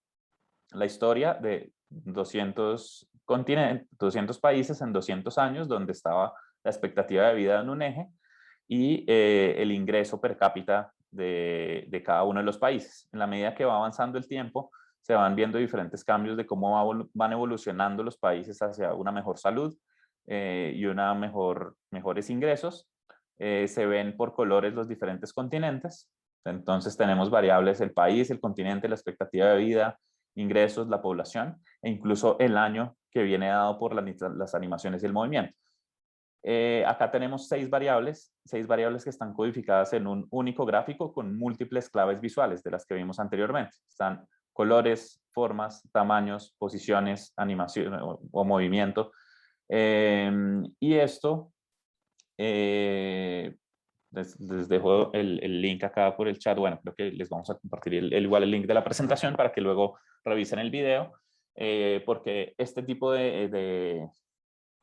la historia de 200 continentes, 200 países en 200 años, donde estaba la expectativa de vida en un eje y el ingreso per cápita de cada uno de los países. En la medida que va avanzando el tiempo, se van viendo diferentes cambios de cómo van evolucionando los países hacia una mejor salud y mejores ingresos. Se ven por colores los diferentes continentes. Entonces tenemos variables: el país, el continente, la expectativa de vida, ingresos, la población e incluso el año que viene dado por las animaciones y el movimiento. Acá tenemos 6 variables que están codificadas en un único gráfico con múltiples claves visuales de las que vimos anteriormente. Están colores, formas, tamaños, posiciones, animación o movimiento. Y esto, les dejo el link acá por el chat. Bueno, creo que les vamos a compartir igual el link de la presentación para que luego revisen el video, porque este tipo de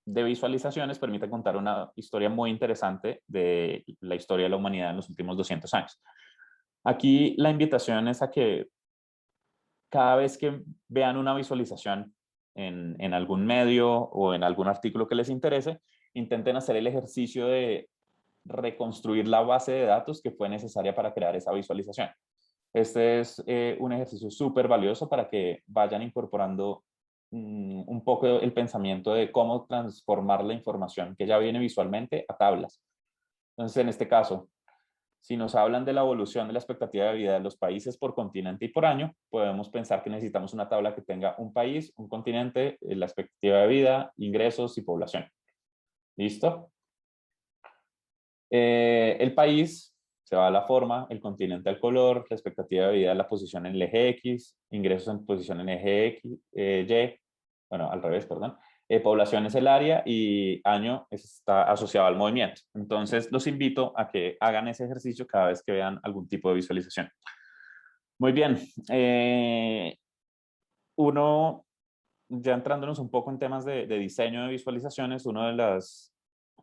visualizaciones permite contar una historia muy interesante de la historia de la humanidad en los últimos 200 años. Aquí la invitación es a que cada vez que vean una visualización en algún medio o en algún artículo que les interese, intenten hacer el ejercicio de reconstruir la base de datos que fue necesaria para crear esa visualización. Este es un ejercicio súper valioso para que vayan incorporando un poco el pensamiento de cómo transformar la información que ya viene visualmente a tablas. Entonces, en este caso, si nos hablan de la evolución de la expectativa de vida de los países por continente y por año, podemos pensar que necesitamos una tabla que tenga un país, un continente, la expectativa de vida, ingresos y población. ¿Listo? El país se va a la forma, el continente al color, la expectativa de vida a la posición en el eje X, ingresos en posición en el eje X, Y, bueno, al revés, perdón. Población es el área y año está asociado al movimiento. Entonces, los invito a que hagan ese ejercicio cada vez que vean algún tipo de visualización. Muy bien. Ya entrándonos un poco en temas de diseño de visualizaciones, uno de los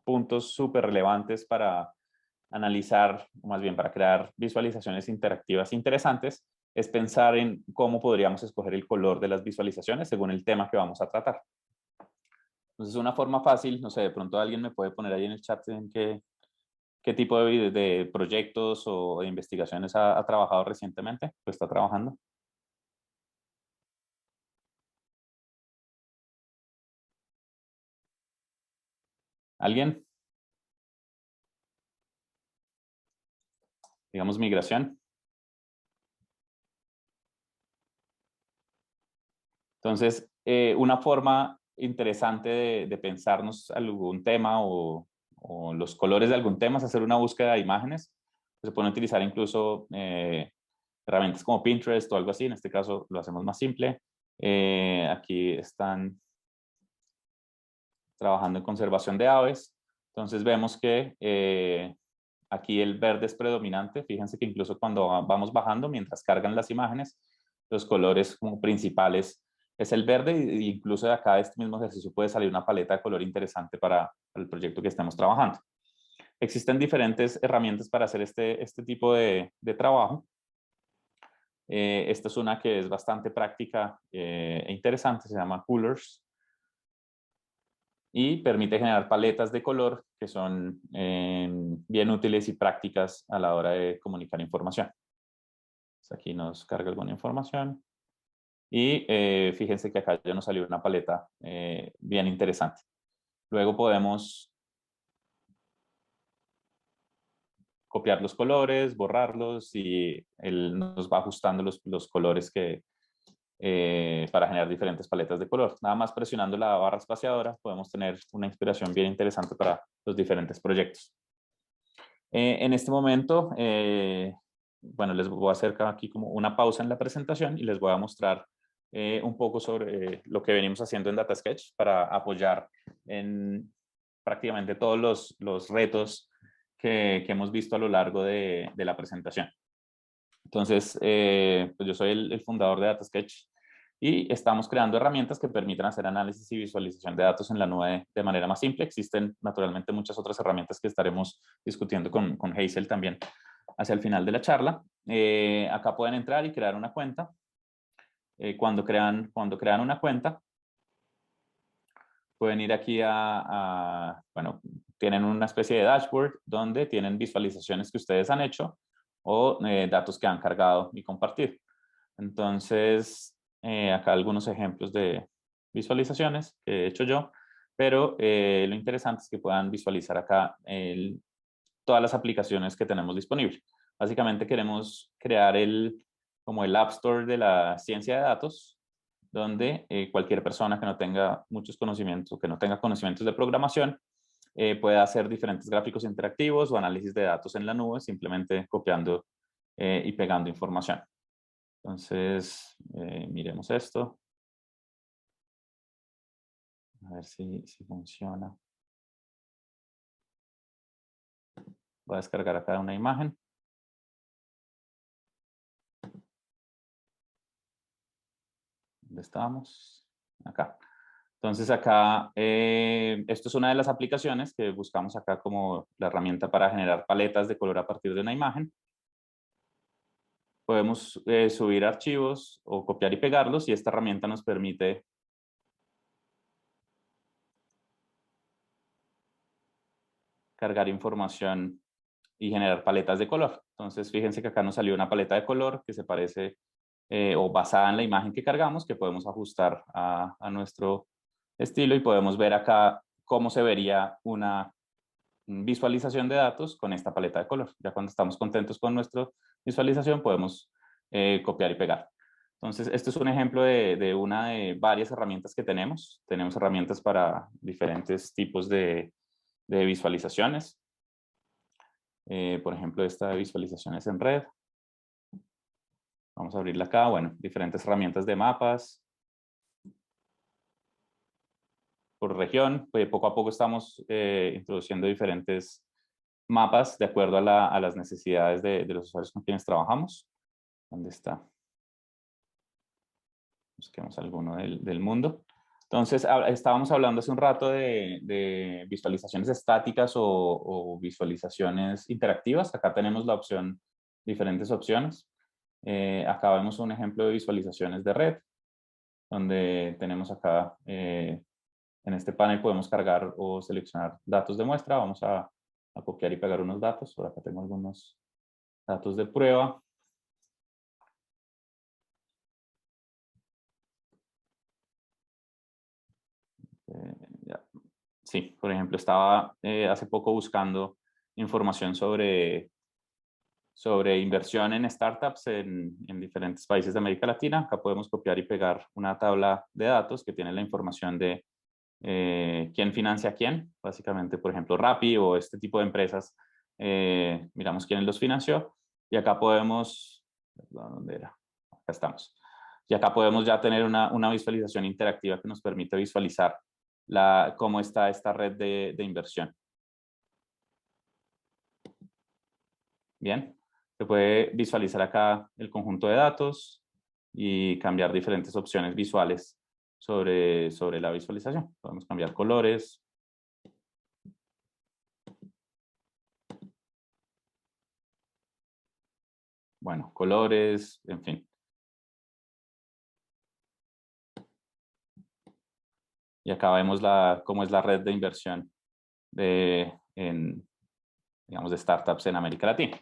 puntos súper relevantes para analizar, o más bien para crear visualizaciones interactivas interesantes, es pensar en cómo podríamos escoger el color de las visualizaciones según el tema que vamos a tratar. Entonces, una forma fácil, no sé, de pronto alguien me puede poner ahí en el chat en qué tipo de proyectos o de investigaciones ha trabajado recientemente, o está trabajando. ¿Alguien? Digamos migración. Entonces, una forma interesante de pensarnos algún tema o los colores de algún tema es hacer una búsqueda de imágenes. Se pueden utilizar incluso herramientas como Pinterest o algo así. En este caso lo hacemos más simple. Aquí están trabajando en conservación de aves. Entonces vemos que aquí el verde es predominante. Fíjense que incluso cuando vamos bajando, mientras cargan las imágenes, los colores como principales es el verde, e incluso de acá de este mismo ejercicio puede salir una paleta de color interesante para el proyecto que estemos trabajando. Existen diferentes herramientas para hacer este tipo de trabajo. Esta es una que es bastante práctica e interesante, se llama Coolors y permite generar paletas de color que son bien útiles y prácticas a la hora de comunicar información. Entonces aquí nos carga alguna información. Y fíjense que acá ya nos salió una paleta bien interesante. Luego podemos copiar los colores, borrarlos y él nos va ajustando los colores para generar diferentes paletas de color. Nada más presionando la barra espaciadora podemos tener una inspiración bien interesante para los diferentes proyectos. En este momento, bueno, les voy a hacer aquí como una pausa en la presentación y les voy a mostrar un poco sobre lo que venimos haciendo en DataSketch para apoyar en prácticamente todos los retos que hemos visto a lo largo de la presentación. Entonces, pues yo soy el fundador de DataSketch. Y estamos creando herramientas que permitan hacer análisis y visualización de datos en la nube de manera más simple. Existen naturalmente muchas otras herramientas que estaremos discutiendo con Hazel también hacia el final de la charla. Acá pueden entrar y crear una cuenta. Cuando crean una cuenta, pueden ir aquí bueno, tienen una especie de dashboard donde tienen visualizaciones que ustedes han hecho o datos que han cargado y compartido. Entonces, acá algunos ejemplos de visualizaciones que he hecho yo, pero lo interesante es que puedan visualizar acá todas las aplicaciones que tenemos disponibles. Básicamente queremos crear como el App Store de la ciencia de datos, donde cualquier persona que no tenga muchos conocimientos, que no tenga conocimientos de programación, pueda hacer diferentes gráficos interactivos o análisis de datos en la nube, simplemente copiando y pegando información. Entonces, miremos esto. A ver si funciona. Voy a descargar acá una imagen. ¿Dónde estamos? Acá. Entonces acá, esto es una de las aplicaciones que buscamos acá como la herramienta para generar paletas de color a partir de una imagen. Podemos subir archivos o copiar y pegarlos y esta herramienta nos permite cargar información y generar paletas de color. Entonces fíjense que acá nos salió una paleta de color que se parece o basada en la imagen que cargamos, que podemos ajustar a nuestro estilo y podemos ver acá cómo se vería una visualización de datos con esta paleta de color. Ya cuando estamos contentos con nuestra visualización podemos copiar y pegar. Entonces, esto es un ejemplo de una de varias herramientas que tenemos. Tenemos herramientas para diferentes tipos de visualizaciones. Por ejemplo, esta de visualizaciones en red. Vamos a abrirla acá. Bueno, diferentes herramientas de mapas. Por región, poco a poco estamos introduciendo diferentes mapas de acuerdo a las necesidades de los usuarios con quienes trabajamos. ¿Dónde está? Busquemos alguno del mundo. Entonces, estábamos hablando hace un rato de visualizaciones estáticas o visualizaciones interactivas. Acá tenemos la opción, diferentes opciones. Acá vemos un ejemplo de visualizaciones de red, donde tenemos acá, en este panel podemos cargar o seleccionar datos de muestra. Vamos a copiar y pegar unos datos. Por acá tengo algunos datos de prueba. Sí, por ejemplo, estaba hace poco buscando información sobre inversión en startups en diferentes países de América Latina. Acá podemos copiar y pegar una tabla de datos que tiene la información de quién financia a quién. Básicamente, por ejemplo, Rappi o este tipo de empresas. Miramos quién los financió. Y acá podemos... ¿Dónde era? Acá estamos. Y acá podemos ya tener una visualización interactiva que nos permite visualizar cómo está esta red de inversión. Bien, se puede visualizar acá el conjunto de datos y cambiar diferentes opciones visuales sobre la visualización. Podemos cambiar colores. Bueno, colores, en fin. Y acá vemos cómo es la red de inversión digamos, de startups en América Latina.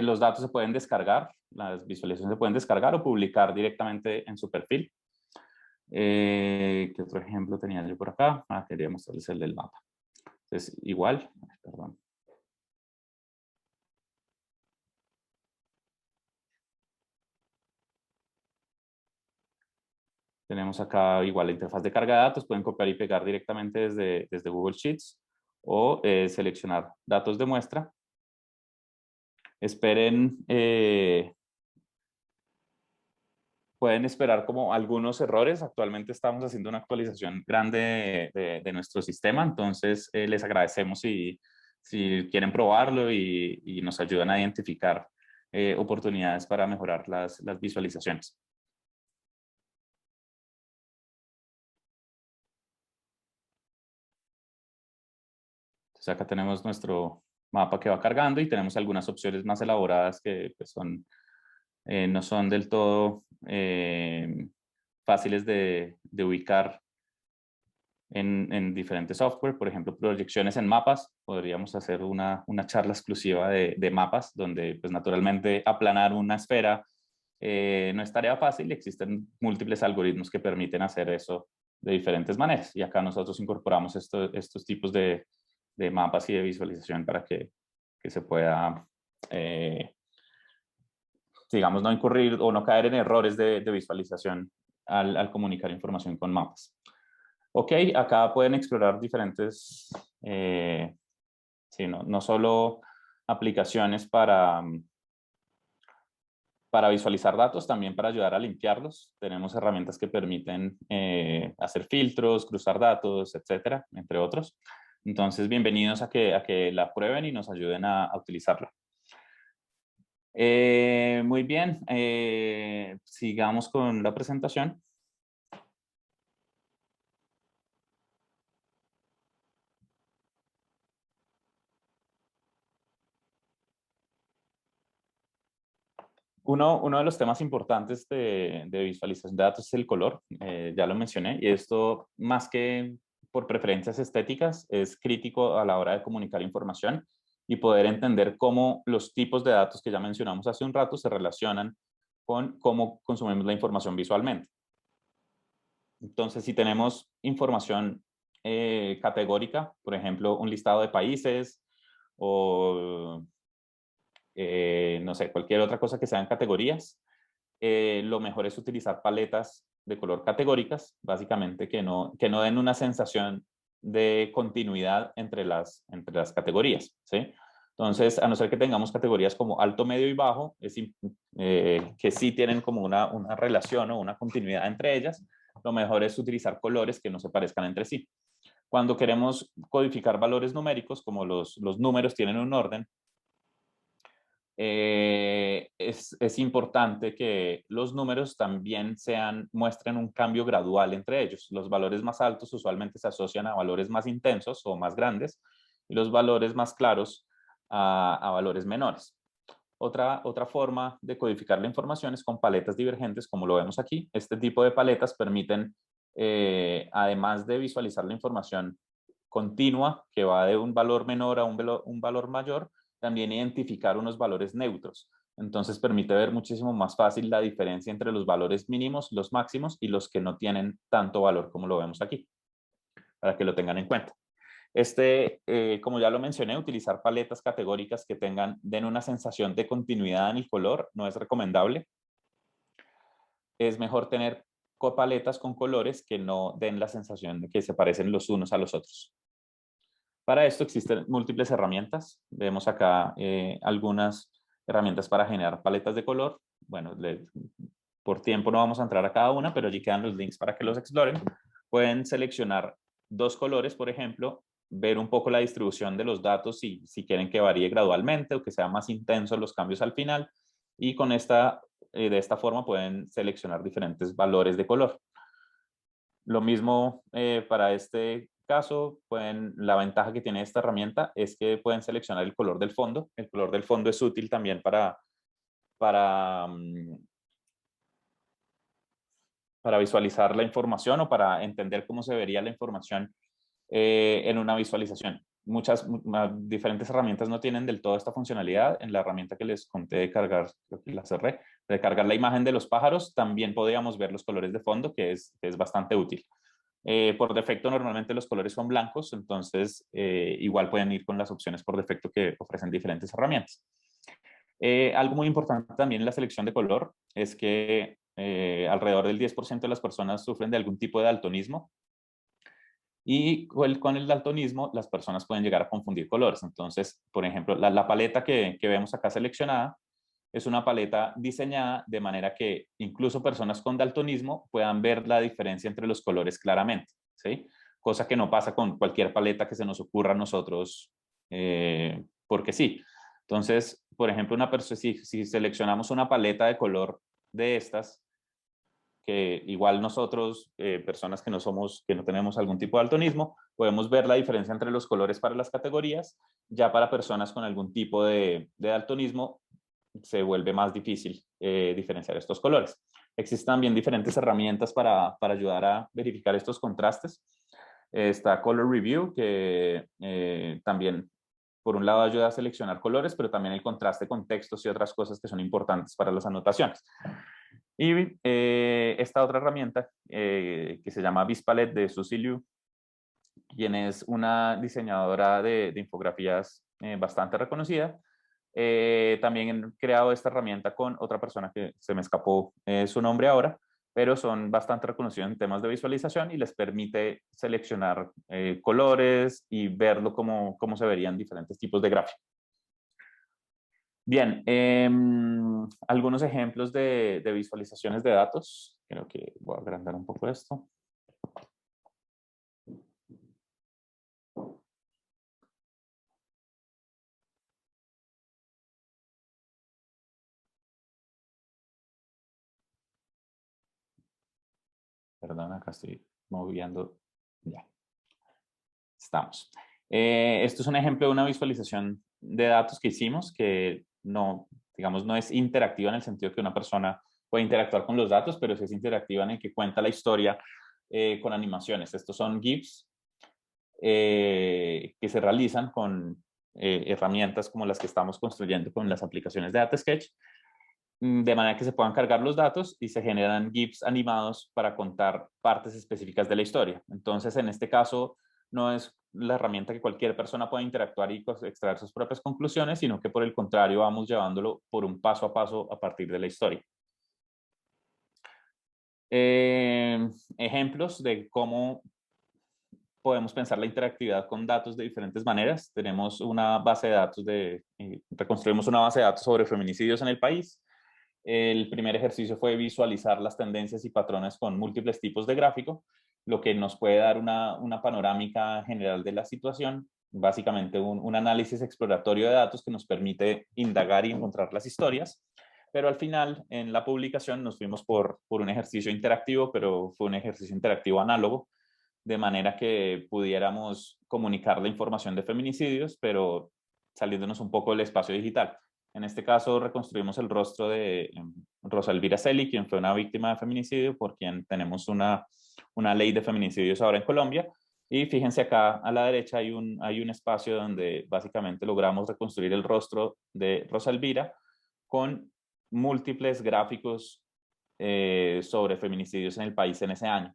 Los datos se pueden descargar, las visualizaciones se pueden descargar o publicar directamente en su perfil. ¿Qué otro ejemplo tenía yo por acá? Quería mostrarles el del mapa. Entonces, igual, perdón. Tenemos acá igual la interfaz de carga de datos, pueden copiar y pegar directamente desde Google Sheets o seleccionar datos de muestra. Esperen, pueden esperar como algunos errores. Actualmente estamos haciendo una actualización grande de nuestro sistema, entonces les agradecemos si quieren probarlo y nos ayudan a identificar oportunidades para mejorar las visualizaciones. Entonces acá tenemos nuestro mapa que va cargando y tenemos algunas opciones más elaboradas que pues, no son del todo fáciles de ubicar en diferentes software. Por ejemplo, proyecciones en mapas. Podríamos hacer una charla exclusiva de mapas, donde pues naturalmente aplanar una esfera no es tarea fácil. Existen múltiples algoritmos que permiten hacer eso de diferentes maneras. Y acá nosotros incorporamos estos tipos de mapas y de visualización para que se pueda, digamos, no incurrir o no caer en errores de visualización al comunicar información con mapas. Ok, acá pueden explorar diferentes, sí, no solo aplicaciones para visualizar datos, también para ayudar a limpiarlos. Tenemos herramientas que permiten hacer filtros, cruzar datos, etcétera, entre otros. Entonces, bienvenidos a que la prueben y nos ayuden a utilizarla. Muy bien, sigamos con la presentación. Uno de los temas importantes de visualización de datos es el color, ya lo mencioné, y esto más que por preferencias estéticas es crítico a la hora de comunicar información y poder entender cómo los tipos de datos que ya mencionamos hace un rato se relacionan con cómo consumimos la información visualmente. Entonces, si tenemos información categórica, por ejemplo, un listado de países o no sé, cualquier otra cosa que sean categorías, lo mejor es utilizar paletas de color categóricas, básicamente que no den una sensación de continuidad entre las categorías, ¿sí? Entonces, a no ser que tengamos categorías como alto, medio y bajo, que sí tienen como una relación o una continuidad entre ellas, lo mejor es utilizar colores que no se parezcan entre sí. Cuando queremos codificar valores numéricos, como los números tienen un orden, es importante que los números también muestren un cambio gradual entre ellos. Los valores más altos usualmente se asocian a valores más intensos o más grandes y los valores más claros a valores menores. Otra forma de codificar la información es con paletas divergentes, como lo vemos aquí. Este tipo de paletas permiten, además de visualizar la información continua, que va de un valor menor a un valor mayor, también identificar unos valores neutros. Entonces permite ver muchísimo más fácil la diferencia entre los valores mínimos, los máximos y los que no tienen tanto valor como lo vemos aquí, para que lo tengan en cuenta. Como ya lo mencioné, utilizar paletas categóricas que den una sensación de continuidad en el color no es recomendable. Es mejor tener paletas con colores que no den la sensación de que se parecen los unos a los otros. Para esto existen múltiples herramientas. Vemos acá algunas herramientas para generar paletas de color. Bueno, por tiempo no vamos a entrar a cada una, pero allí quedan los links para que los exploren. Pueden seleccionar 2 colores, por ejemplo, ver un poco la distribución de los datos si quieren que varíe gradualmente o que sea más intenso los cambios al final. Y con de esta forma pueden seleccionar diferentes valores de color. Lo mismo para este caso, la ventaja que tiene esta herramienta es que pueden seleccionar el color del fondo. El color del fondo es útil también para visualizar la información o para entender cómo se vería la información en una visualización. Diferentes herramientas no tienen del todo esta funcionalidad. En la herramienta que les conté de cargar, creo que la cerré, de cargar la imagen de los pájaros, también podríamos ver los colores de fondo, que es bastante útil. Por defecto, normalmente los colores son blancos, entonces igual pueden ir con las opciones por defecto que ofrecen diferentes herramientas. Algo muy importante también en la selección de color es que alrededor del 10% de las personas sufren de algún tipo de daltonismo. Y con el daltonismo, las personas pueden llegar a confundir colores. Entonces, por ejemplo, la paleta que vemos acá seleccionada es una paleta diseñada de manera que incluso personas con daltonismo puedan ver la diferencia entre los colores claramente, ¿sí? Cosa que no pasa con cualquier paleta que se nos ocurra a nosotros, porque sí. Entonces, por ejemplo, si seleccionamos una paleta de color de estas, que igual nosotros, personas que no tenemos algún tipo de daltonismo, podemos ver la diferencia entre los colores para las categorías. Ya para personas con algún tipo de daltonismo se vuelve más difícil diferenciar estos colores. Existen también diferentes herramientas para ayudar a verificar estos contrastes. Está Color Review, que también por un lado ayuda a seleccionar colores, pero también el contraste con textos y otras cosas que son importantes para las anotaciones. Y esta otra herramienta que se llama Vispalette de Susie Liu, quien es una diseñadora de infografías bastante reconocida. También he creado esta herramienta con otra persona que se me escapó su nombre ahora, pero son bastante reconocidos en temas de visualización y les permite seleccionar colores y verlo cómo se verían diferentes tipos de gráficos. Bien, algunos ejemplos de visualizaciones de datos. Creo que voy a agrandar un poco esto. Perdón, acá estoy moviendo. Ya. Estamos. Esto es un ejemplo de una visualización de datos que hicimos que no, digamos, no es interactiva en el sentido que una persona puede interactuar con los datos, pero sí es interactiva en el que cuenta la historia con animaciones. Estos son GIFs que se realizan con herramientas como las que estamos construyendo con las aplicaciones de DataSketch, de manera que se puedan cargar los datos y se generan GIFs animados para contar partes específicas de la historia. Entonces, en este caso, no es la herramienta que cualquier persona pueda interactuar y extraer sus propias conclusiones, sino que por el contrario vamos llevándolo por un paso a paso a partir de la historia. Ejemplos de cómo podemos pensar la interactividad con datos de diferentes maneras. Tenemos una base de datos reconstruimos una base de datos sobre feminicidios en el país. El primer ejercicio fue visualizar las tendencias y patrones con múltiples tipos de gráfico, lo que nos puede dar una panorámica general de la situación, básicamente un análisis exploratorio de datos que nos permite indagar y encontrar las historias. Pero al final, en la publicación, nos fuimos por un ejercicio interactivo, pero fue un ejercicio interactivo análogo, de manera que pudiéramos comunicar la información de feminicidios, pero saliéndonos un poco del espacio digital. En este caso, reconstruimos el rostro de Rosa Elvira Celi, quien fue una víctima de feminicidio, por quien tenemos una ley de feminicidios ahora en Colombia. Y fíjense acá a la derecha hay un espacio donde básicamente logramos reconstruir el rostro de Rosa Elvira con múltiples gráficos sobre feminicidios en el país en ese año.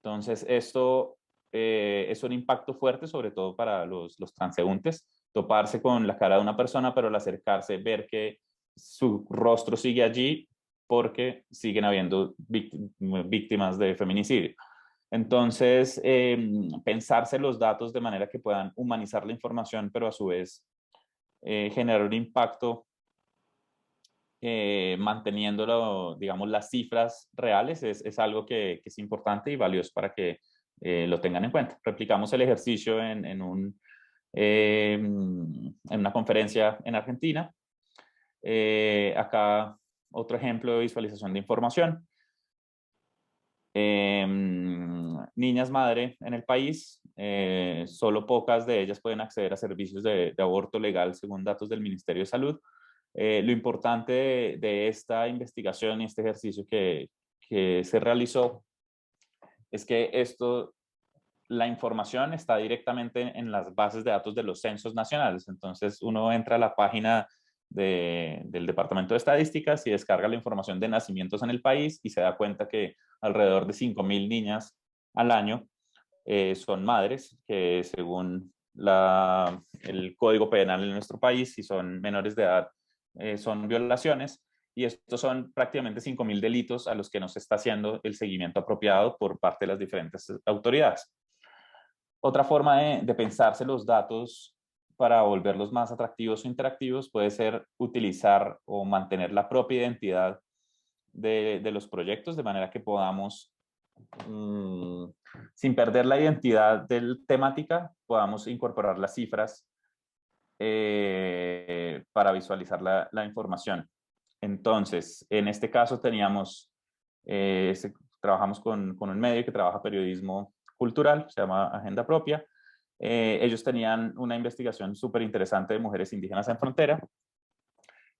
Entonces, esto es un impacto fuerte, sobre todo para los transeúntes, toparse con la cara de una persona, pero al acercarse ver que su rostro sigue allí porque siguen habiendo víctimas de feminicidio. Entonces, pensarse los datos de manera que puedan humanizar la información, pero a su vez generar un impacto manteniendo, digamos, las cifras reales es algo que es importante y valioso para que lo tengan en cuenta. Replicamos el ejercicio en una conferencia en Argentina. Acá otro ejemplo de visualización de información. Niñas madre en el país, solo pocas de ellas pueden acceder a servicios de aborto legal según datos del Ministerio de Salud. Lo importante de esta investigación y este ejercicio que se realizó es que la información está directamente en las bases de datos de los censos nacionales. Entonces uno entra a la página del Departamento de Estadísticas y descarga la información de nacimientos en el país y se da cuenta que alrededor de 5.000 niñas al año son madres, que según el Código Penal en nuestro país, si son menores de edad, son violaciones. Y estos son prácticamente 5.000 delitos a los que no se está haciendo el seguimiento apropiado por parte de las diferentes autoridades. Otra forma de pensarse los datos para volverlos más atractivos o interactivos puede ser utilizar o mantener la propia identidad de los proyectos, de manera que podamos, sin perder la identidad temática, podamos incorporar las cifras para visualizar la información. Entonces, en este caso teníamos, trabajamos con un medio que trabaja periodismo cultural, se llama Agenda Propia. Ellos tenían una investigación súper interesante de mujeres indígenas en frontera,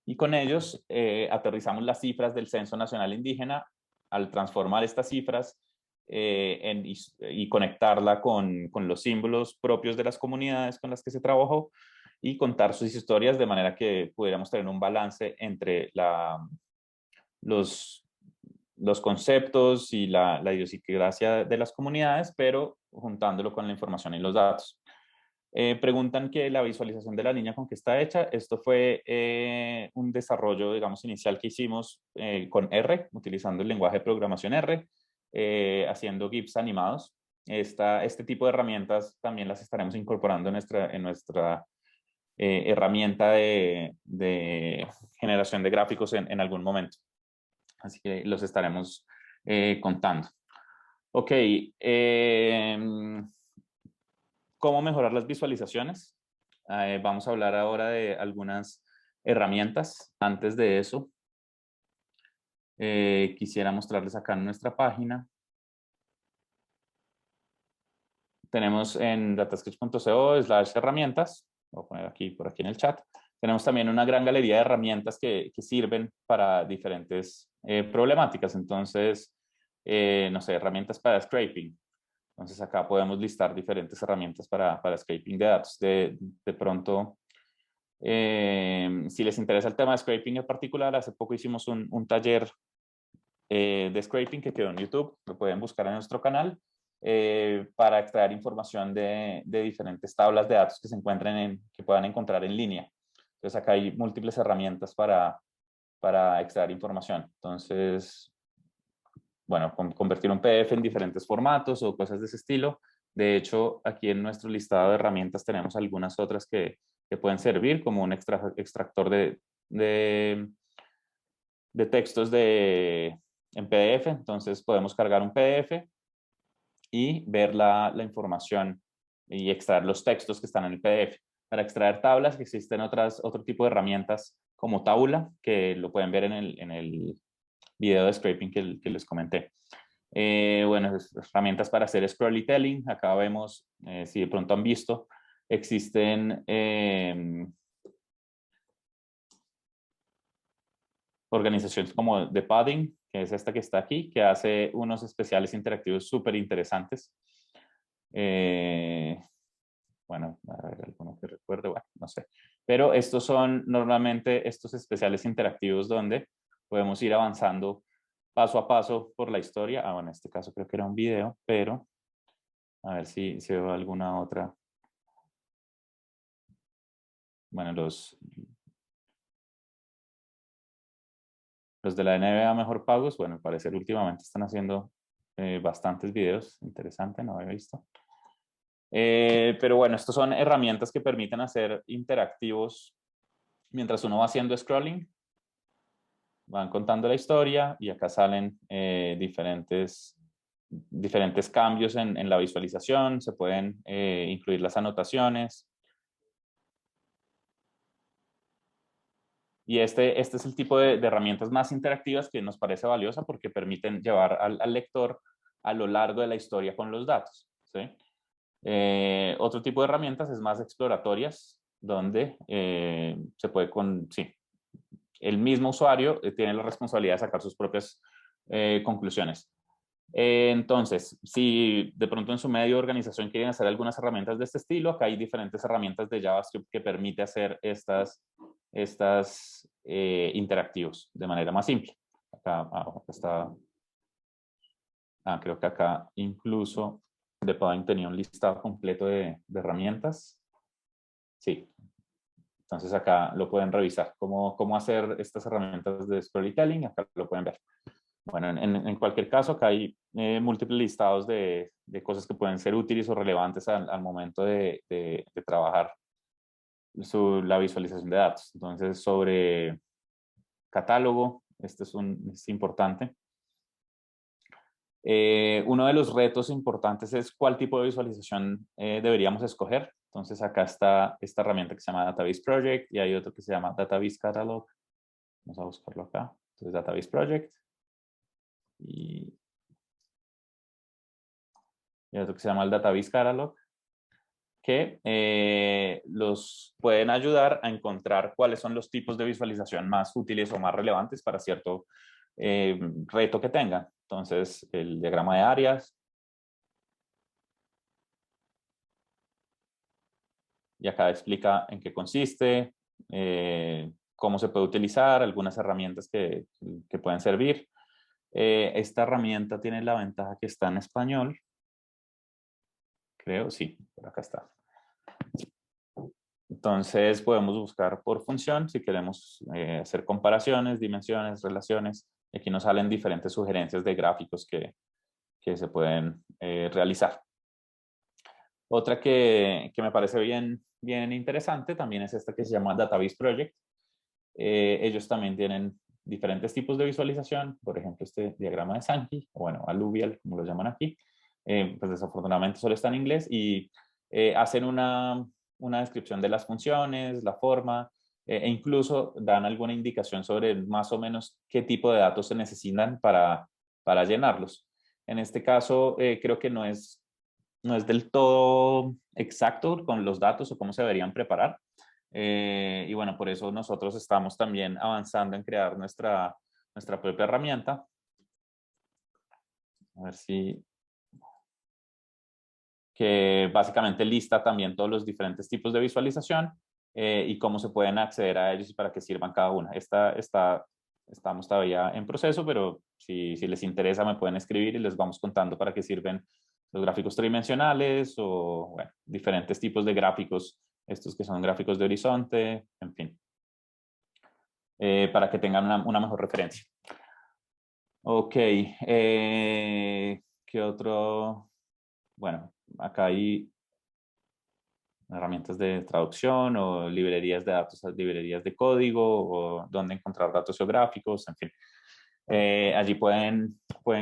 y con ellos aterrizamos las cifras del Censo Nacional Indígena al transformar estas cifras y conectarla con los símbolos propios de las comunidades con las que se trabajó y contar sus historias de manera que pudiéramos tener un balance entre los conceptos y la idiosincrasia de las comunidades, pero juntándolo con la información y los datos. Preguntan que la visualización de la niña con qué está hecha. Esto fue un desarrollo, digamos, inicial que hicimos con R, utilizando el lenguaje de programación R, haciendo GIFs animados. Este tipo de herramientas también las estaremos incorporando en nuestra herramienta de generación de gráficos en algún momento. Así que los estaremos contando. Ok. ¿Cómo mejorar las visualizaciones? Vamos a hablar ahora de algunas herramientas. Antes de eso, quisiera mostrarles acá en nuestra página. Tenemos en datasketch.co/herramientas. Voy a poner aquí, por aquí en el chat. Tenemos también una gran galería de herramientas que sirven para diferentes problemáticas. Entonces, no sé, herramientas para scraping. Entonces acá podemos listar diferentes herramientas para scraping de datos. De pronto, si les interesa el tema de scraping en particular, hace poco hicimos un taller de scraping que quedó en YouTube. Lo pueden buscar en nuestro canal para extraer información de diferentes tablas de datos que se encuentren que puedan encontrar en línea. Entonces acá hay múltiples herramientas para extraer información. Entonces, bueno, convertir un PDF en diferentes formatos o cosas de ese estilo. De hecho, aquí en nuestro listado de herramientas tenemos algunas otras que pueden servir, como un extractor de textos en PDF. Entonces podemos cargar un PDF y ver la información y extraer los textos que están en el PDF. Para extraer tablas existen otro tipo de herramientas como Tabula, que lo pueden ver en el video de scraping que les comenté. Bueno, herramientas para hacer scrollytelling. Acá vemos, si de pronto han visto, existen organizaciones como The Padding, que es esta que está aquí, que hace unos especiales interactivos súper interesantes. Bueno, a ver, alguno que recuerde, bueno, no sé. Pero estos son normalmente estos especiales interactivos donde podemos ir avanzando paso a paso por la historia. Bueno, en este caso creo que era un video, pero a ver si veo alguna otra. Bueno, los de la NBA mejor pagos, bueno, al parecer últimamente están haciendo bastantes videos. Interesante, no había visto. Pero bueno, estas son herramientas que permiten hacer interactivos mientras uno va haciendo scrolling. Van contando la historia y acá salen diferentes cambios en la visualización. Se pueden incluir las anotaciones. Y este es el tipo de herramientas más interactivas que nos parece valiosa porque permiten llevar al lector a lo largo de la historia con los datos, ¿sí? Otro tipo de herramientas es más exploratorias, donde se puede el mismo usuario tiene la responsabilidad de sacar sus propias conclusiones. Entonces, si de pronto en su medio de organización quieren hacer algunas herramientas de este estilo, acá hay diferentes herramientas de JavaScript que permite hacer estas interactivos de manera más simple. Acá está, creo que acá incluso Deepin tenía un listado completo de herramientas. Sí. Entonces acá lo pueden revisar. Cómo hacer estas herramientas de storytelling, acá lo pueden ver. Bueno, en cualquier caso, acá hay múltiples listados de cosas que pueden ser útiles o relevantes al momento de trabajar la visualización de datos. Entonces, sobre catálogo, este es importante. Uno de los retos importantes es cuál tipo de visualización deberíamos escoger. Entonces, acá está esta herramienta que se llama Database Project y hay otro que se llama Database Catalog. Vamos a buscarlo acá. Entonces, Database Project. Y y otro que se llama el Database Catalog, que los pueden ayudar a encontrar cuáles son los tipos de visualización más útiles o más relevantes para cierto reto que tengan. Entonces, el diagrama de áreas. Y acá explica en qué consiste, cómo se puede utilizar, algunas herramientas que pueden servir. Esta herramienta tiene la ventaja que está en español. Creo, sí, por acá está. Entonces podemos buscar por función si queremos hacer comparaciones, dimensiones, relaciones. Aquí nos salen diferentes sugerencias de gráficos que se pueden realizar. Otra que me parece bien interesante también es esta que se llama Database Project. Ellos también tienen diferentes tipos de visualización, por ejemplo este diagrama de Sankey, o bueno, alluvial, como lo llaman aquí, pues desafortunadamente solo está en inglés, y hacen una descripción de las funciones, la forma, e incluso dan alguna indicación sobre más o menos qué tipo de datos se necesitan para llenarlos. En este caso, creo que no es del todo exacto con los datos o cómo se deberían preparar. Y bueno, por eso nosotros estamos también avanzando en crear nuestra propia herramienta. A ver si... que básicamente lista también todos los diferentes tipos de visualización y cómo se pueden acceder a ellos y para qué sirvan cada una. Estamos todavía en proceso, pero si les interesa me pueden escribir y les vamos contando para qué sirven los gráficos tridimensionales o bueno, diferentes tipos de gráficos, estos que son gráficos de horizonte, en fin, para que tengan una mejor referencia. Ok, ¿qué otro? Bueno, acá hay herramientas de traducción o librerías de datos, librerías de código o dónde encontrar datos geográficos, en fin. Allí pueden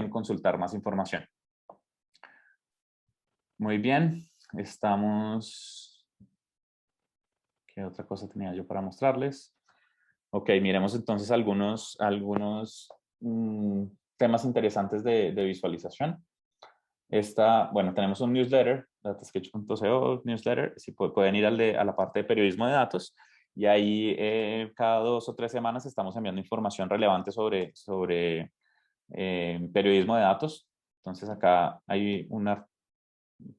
consultar más información. Muy bien, estamos... ¿Qué otra cosa tenía yo para mostrarles? Ok, miremos entonces algunos temas interesantes de visualización. Bueno, tenemos un newsletter, datasketch.co newsletter, si pueden ir a la parte de periodismo de datos, y ahí cada 2 o 3 semanas estamos enviando información relevante sobre periodismo de datos. Entonces acá hay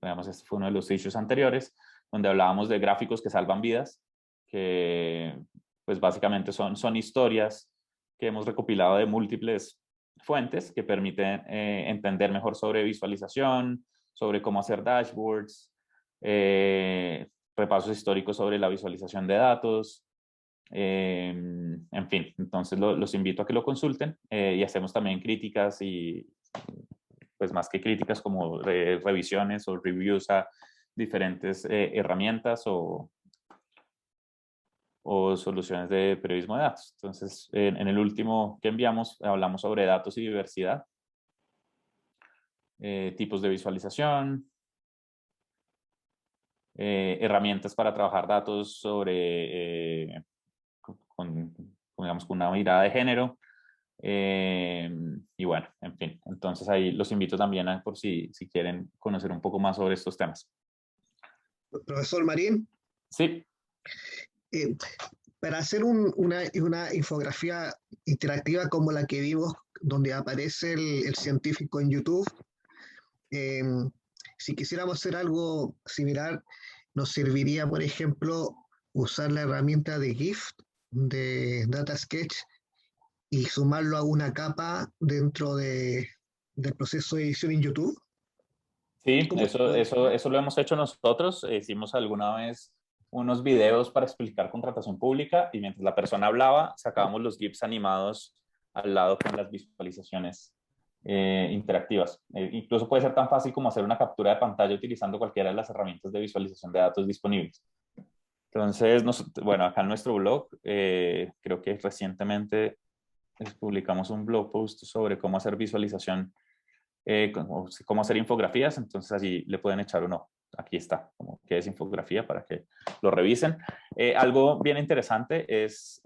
digamos, este fue uno de los issues anteriores, donde hablábamos de gráficos que salvan vidas, que pues básicamente son historias que hemos recopilado de múltiples fuentes que permiten entender mejor sobre visualización, sobre cómo hacer dashboards, repasos históricos sobre la visualización de datos, en fin. Entonces los invito a que lo consulten y hacemos también críticas y pues más que críticas como revisiones o reviews a diferentes herramientas o soluciones de periodismo de datos. Entonces, en el último que enviamos, hablamos sobre datos y diversidad, tipos de visualización, herramientas para trabajar datos sobre, digamos, con una mirada de género. Y bueno, en fin, entonces ahí los invito también a por si quieren conocer un poco más sobre estos temas. Profesor Marín, Sí. Para hacer una infografía interactiva como la que vimos, donde aparece el científico en YouTube, si quisiéramos hacer algo similar, nos serviría, por ejemplo, usar la herramienta de GIF de DataSketch y sumarlo a una capa dentro del proceso de edición en YouTube. Sí, eso lo hemos hecho nosotros. Hicimos alguna vez unos videos para explicar contratación pública y mientras la persona hablaba, sacábamos los GIFs animados al lado con las visualizaciones interactivas. Incluso puede ser tan fácil como hacer una captura de pantalla utilizando cualquiera de las herramientas de visualización de datos disponibles. Entonces, bueno, acá en nuestro blog, creo que recientemente publicamos un blog post sobre cómo hacer visualización, cómo hacer infografías, entonces allí le pueden echar uno. Aquí está, como qué es infografía para que lo revisen. Algo bien interesante es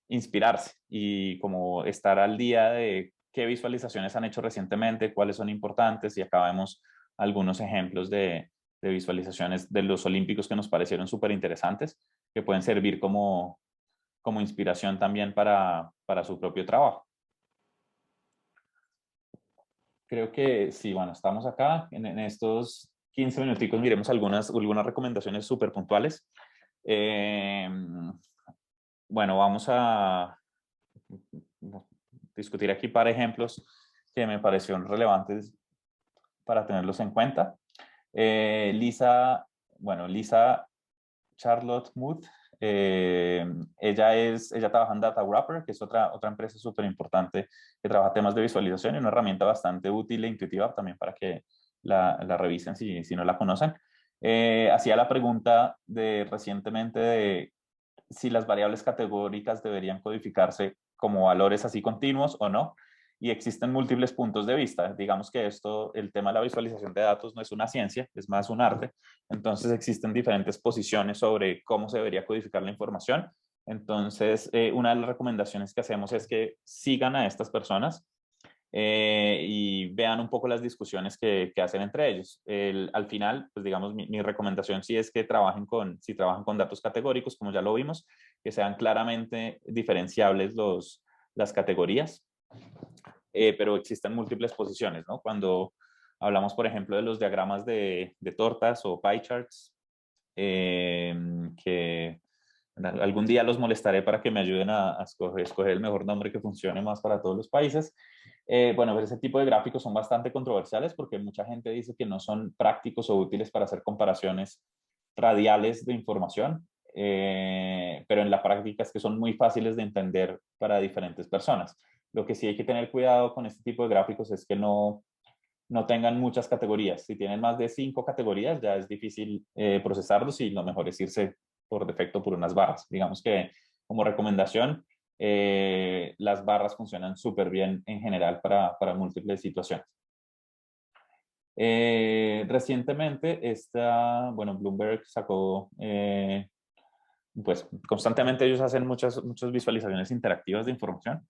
inspirarse y como estar al día de qué visualizaciones han hecho recientemente, cuáles son importantes, y acá vemos algunos ejemplos de visualizaciones de los olímpicos que nos parecieron súper interesantes, que pueden servir como inspiración también para su propio trabajo. Creo que sí, bueno, estamos acá en estos 15 minuticos, miremos algunas recomendaciones súper puntuales. Bueno, vamos a discutir aquí para ejemplos que me parecieron relevantes para tenerlos en cuenta. Lisa Charlotte Muth, ella trabaja en Data Wrapper, que es otra empresa súper importante que trabaja temas de visualización, y una herramienta bastante útil e intuitiva también para que la revisen si no la conocen. Hacía la pregunta recientemente de si las variables categóricas deberían codificarse como valores así continuos o no, y existen múltiples puntos de vista. Digamos que el tema de la visualización de datos no es una ciencia, es más un arte. Entonces existen diferentes posiciones sobre cómo se debería codificar la información. Entonces, una de las recomendaciones que hacemos es que sigan a estas personas y vean un poco las discusiones que hacen entre ellos. Al final, pues digamos, mi recomendación sí es que si trabajan con datos categóricos, como ya lo vimos, que sean claramente diferenciables las categorías, pero existen múltiples posiciones, ¿no? Cuando hablamos, por ejemplo, de los diagramas de tortas o pie charts, que algún día los molestaré para que me ayuden a escoger el mejor nombre que funcione más para todos los países. Bueno, pues ese tipo de gráficos son bastante controversiales porque mucha gente dice que no son prácticos o útiles para hacer comparaciones radiales de información, pero en la práctica es que son muy fáciles de entender para diferentes personas. Lo que sí hay que tener cuidado con este tipo de gráficos es que no tengan muchas categorías. Si tienen más de 5 categorías, ya es difícil procesarlos, y lo mejor es irse por defecto por unas barras. Digamos que como recomendación, las barras funcionan súper bien en general para múltiples situaciones. Recientemente, Bloomberg sacó, pues constantemente ellos hacen muchas visualizaciones interactivas de información,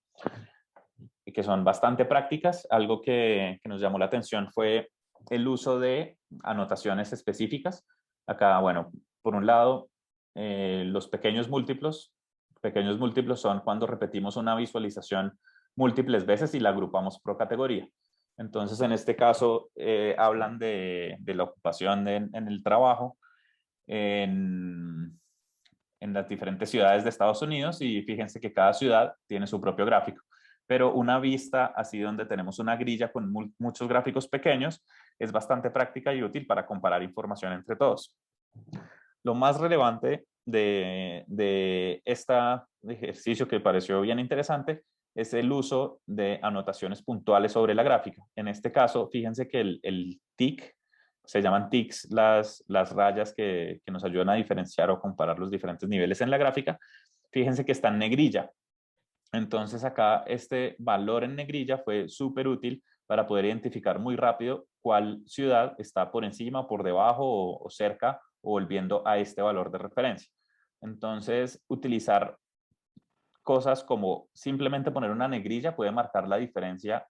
que son bastante prácticas. Algo que nos llamó la atención fue el uso de anotaciones específicas. Acá, bueno, por un lado, los pequeños múltiplos. Pequeños múltiplos son cuando repetimos una visualización múltiples veces y la agrupamos por categoría. Entonces, en este caso, hablan de la ocupación en el trabajo en las diferentes ciudades de Estados Unidos, y fíjense que cada ciudad tiene su propio gráfico. Pero una vista así donde tenemos una grilla con muchos gráficos pequeños es bastante práctica y útil para comparar información entre todos. Lo más relevante de este ejercicio que pareció bien interesante es el uso de anotaciones puntuales sobre la gráfica. En este caso, fíjense que el tick, se llaman ticks las rayas que nos ayudan a diferenciar o comparar los diferentes niveles en la gráfica. Fíjense que está en negrilla. Entonces acá este valor en negrilla fue súper útil para poder identificar muy rápido cuál ciudad está por encima, por debajo o cerca, o volviendo a este valor de referencia. Entonces, utilizar cosas como simplemente poner una negrilla puede marcar una diferencia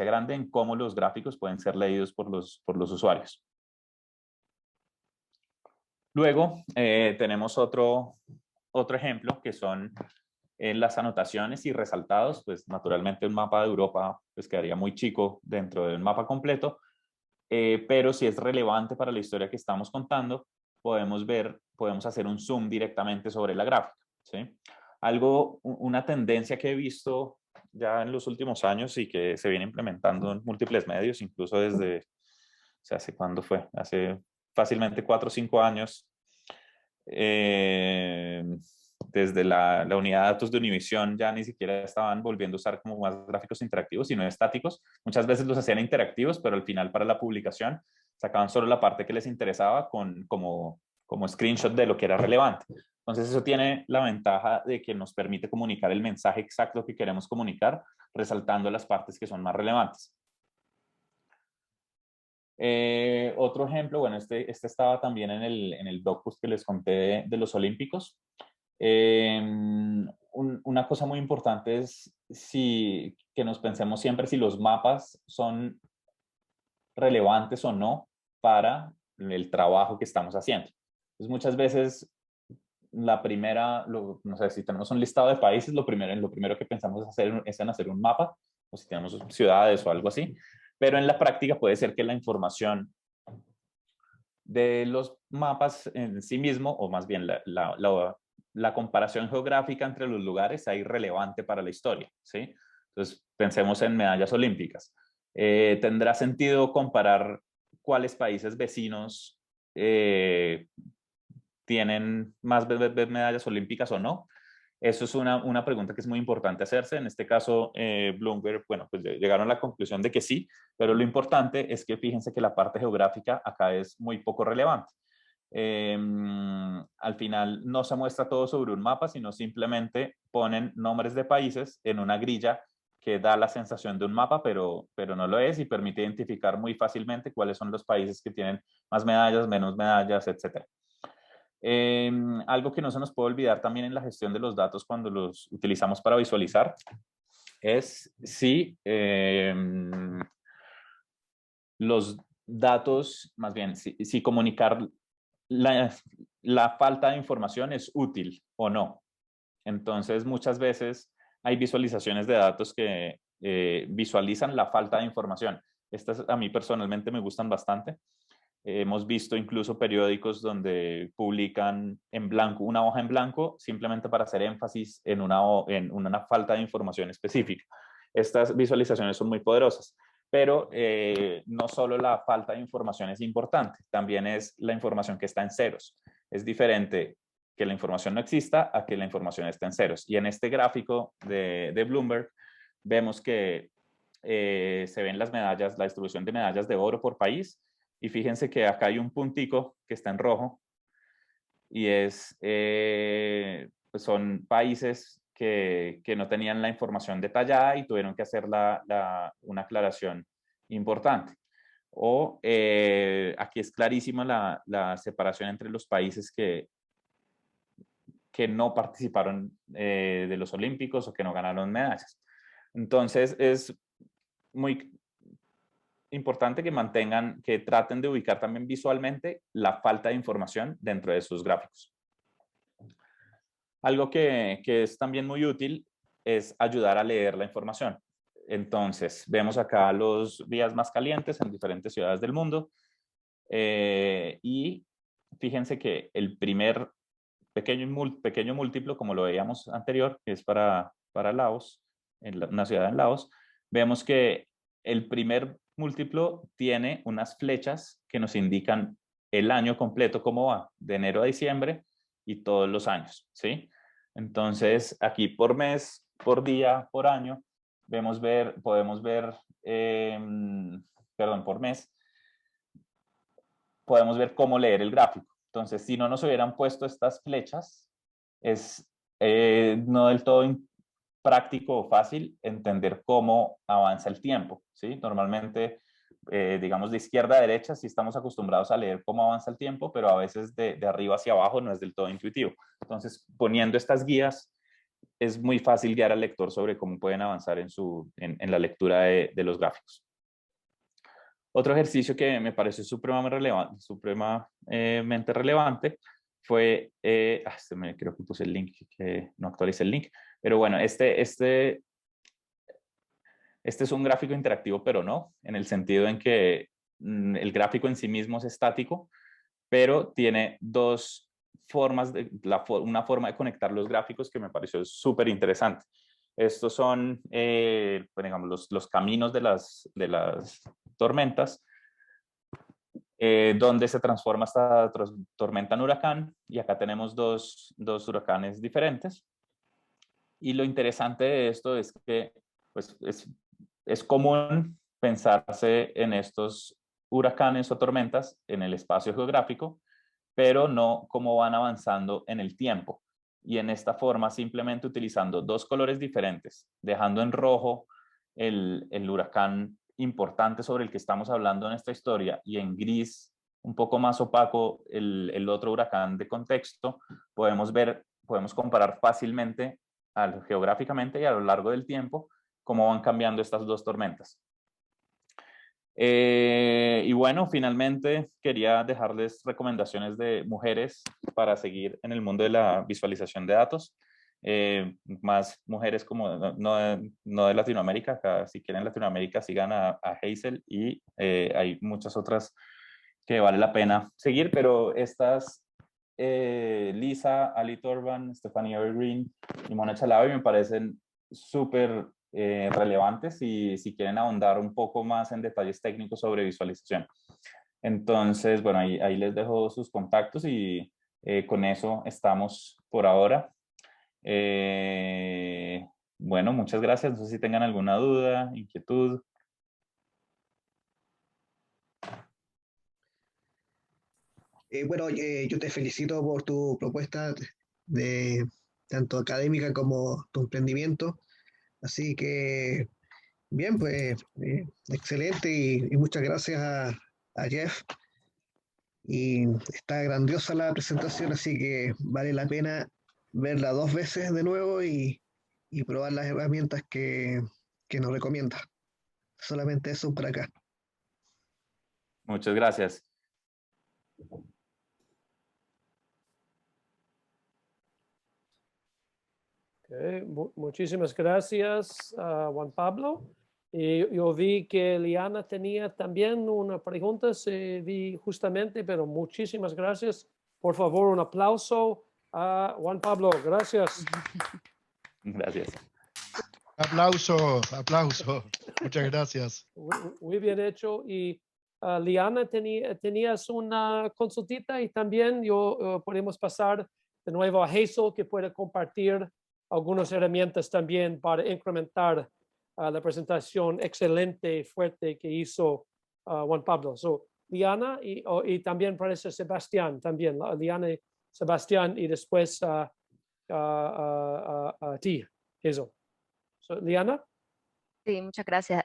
grande en cómo los gráficos pueden ser leídos por los usuarios. Luego, tenemos otro ejemplo, que son las anotaciones y resaltados. Pues naturalmente un mapa de Europa pues quedaría muy chico dentro de un mapa completo, pero si es relevante para la historia que estamos contando, podemos hacer un zoom directamente sobre la gráfica, ¿sí? Una tendencia que he visto ya en los últimos años y que se viene implementando en múltiples medios, incluso ¿hace cuándo fue? Hace fácilmente 4 o 5 años, desde la unidad de datos de Univision ya ni siquiera estaban volviendo a usar como más gráficos interactivos, sino estáticos. Muchas veces los hacían interactivos, pero al final para la publicación sacaban solo la parte que les interesaba como screenshot de lo que era relevante. Entonces eso tiene la ventaja de que nos permite comunicar el mensaje exacto que queremos comunicar, resaltando las partes que son más relevantes. Otro ejemplo, bueno, este estaba también en el blog post que les conté de los Olímpicos. una cosa muy importante es que nos pensemos siempre si los mapas son relevantes o no para el trabajo que estamos haciendo. Entonces, muchas veces la primera, no sé, si tenemos un listado de países, lo primero que pensamos es en hacer un mapa, o si tenemos ciudades o algo así, pero en la práctica puede ser que la información de los mapas en sí mismo, o más bien la comparación geográfica entre los lugares sea irrelevante para la historia, ¿sí? Entonces, pensemos en medallas olímpicas. ¿Tendrá sentido comparar cuáles países vecinos tienen más medallas olímpicas o no? Eso es una pregunta que es muy importante hacerse. En este caso, Bloomberg, bueno, pues llegaron a la conclusión de que sí, pero lo importante es que fíjense que la parte geográfica acá es muy poco relevante. Al final no se muestra todo sobre un mapa, sino simplemente ponen nombres de países en una grilla que da la sensación de un mapa, pero no lo es, y permite identificar muy fácilmente cuáles son los países que tienen más medallas, menos medallas, etc. Algo que no se nos puede olvidar también en la gestión de los datos cuando los utilizamos para visualizar es si los datos, más bien, si comunicar la falta de información es útil o no. Entonces, muchas veces hay visualizaciones de datos que visualizan la falta de información. Estas a mí personalmente me gustan bastante. Hemos visto incluso periódicos donde publican en blanco, una hoja en blanco, simplemente para hacer énfasis en una falta de información específica. Estas visualizaciones son muy poderosas, pero no solo la falta de información es importante, también es la información que está en ceros. Es diferente que la información no exista a que la información esté en ceros. Y en este gráfico de Bloomberg vemos que se ven las medallas, la distribución de medallas de oro por país. Y fíjense que acá hay un puntico que está en rojo y pues son países que no tenían la información detallada y tuvieron que hacer una aclaración importante. O aquí es clarísima la separación entre los países que no participaron de los Olímpicos o que no ganaron medallas. Entonces es muy importante que traten de ubicar también visualmente la falta de información dentro de sus gráficos. Algo que es también muy útil es ayudar a leer la información. Entonces, vemos acá los días más calientes en diferentes ciudades del mundo y fíjense que el primer pequeño múltiplo, como lo veíamos anterior, que es para Laos, una ciudad en Laos, vemos que el primer múltiplo tiene unas flechas que nos indican el año completo, cómo va, de enero a diciembre y todos los años, ¿sí? Entonces, aquí por mes, por día, por año, podemos ver, por mes, podemos ver cómo leer el gráfico. Entonces, si no nos hubieran puesto estas flechas, es no del todo práctico o fácil entender cómo avanza el tiempo, ¿sí? Normalmente, digamos, de izquierda a derecha sí estamos acostumbrados a leer cómo avanza el tiempo, pero a veces de arriba hacia abajo no es del todo intuitivo. Entonces, poniendo estas guías, es muy fácil guiar al lector sobre cómo pueden avanzar en la lectura de los gráficos. Otro ejercicio que me pareció supremamente relevante fue, creo que puse el link, que no actualicé el link, pero bueno, este es un gráfico interactivo, pero no, en el sentido en que el gráfico en sí mismo es estático, pero tiene dos formas, una forma de conectar los gráficos que me pareció súper interesante. Estos son, digamos, los caminos de las tormentas, donde se transforma esta tormenta en huracán, y acá tenemos dos huracanes diferentes. Y lo interesante de esto es que pues, es común pensarse en estos huracanes o tormentas en el espacio geográfico, pero no cómo van avanzando en el tiempo. Y en esta forma, simplemente utilizando dos colores diferentes, dejando en rojo el huracán importante sobre el que estamos hablando en esta historia y en gris, un poco más opaco, el otro huracán de contexto, podemos comparar fácilmente geográficamente y a lo largo del tiempo, cómo van cambiando estas dos tormentas. Y bueno, finalmente quería dejarles recomendaciones de mujeres para seguir en el mundo de la visualización de datos. Más mujeres como no de Latinoamérica, acá, si quieren Latinoamérica sigan a Hazel, y hay muchas otras que vale la pena seguir, pero estas, Lisa, Ali Torban, Stephanie Evergreen y Mona Chalabi me parecen súper relevantes y si quieren ahondar un poco más en detalles técnicos sobre visualización. Entonces, bueno, ahí les dejo sus contactos y con eso estamos por ahora. Bueno, muchas gracias. No sé si tengan alguna duda, inquietud. Bueno, yo te felicito por tu propuesta de tanto académica como tu emprendimiento. Así que, bien, pues excelente y muchas gracias a Jeff. Y está grandiosa la presentación, así que vale la pena verla 2 veces de nuevo y probar las herramientas que nos recomienda. Solamente eso por acá. Muchas gracias. Okay. Muchísimas gracias, Juan Pablo. Y yo vi que Liana tenía también una pregunta, vi justamente, pero muchísimas gracias. Por favor, un aplauso a Juan Pablo. Gracias. Gracias. Aplauso, aplauso. Muchas gracias. Muy bien hecho. Y Liana, tenías una consultita y también podemos pasar de nuevo a Hazel, que puede compartir algunas herramientas también para incrementar la presentación excelente y fuerte que hizo Juan Pablo. So, Liana y también parece Sebastián, también, Liana y Sebastián, y después a ti, Hazel. So, Liana. Sí, muchas gracias.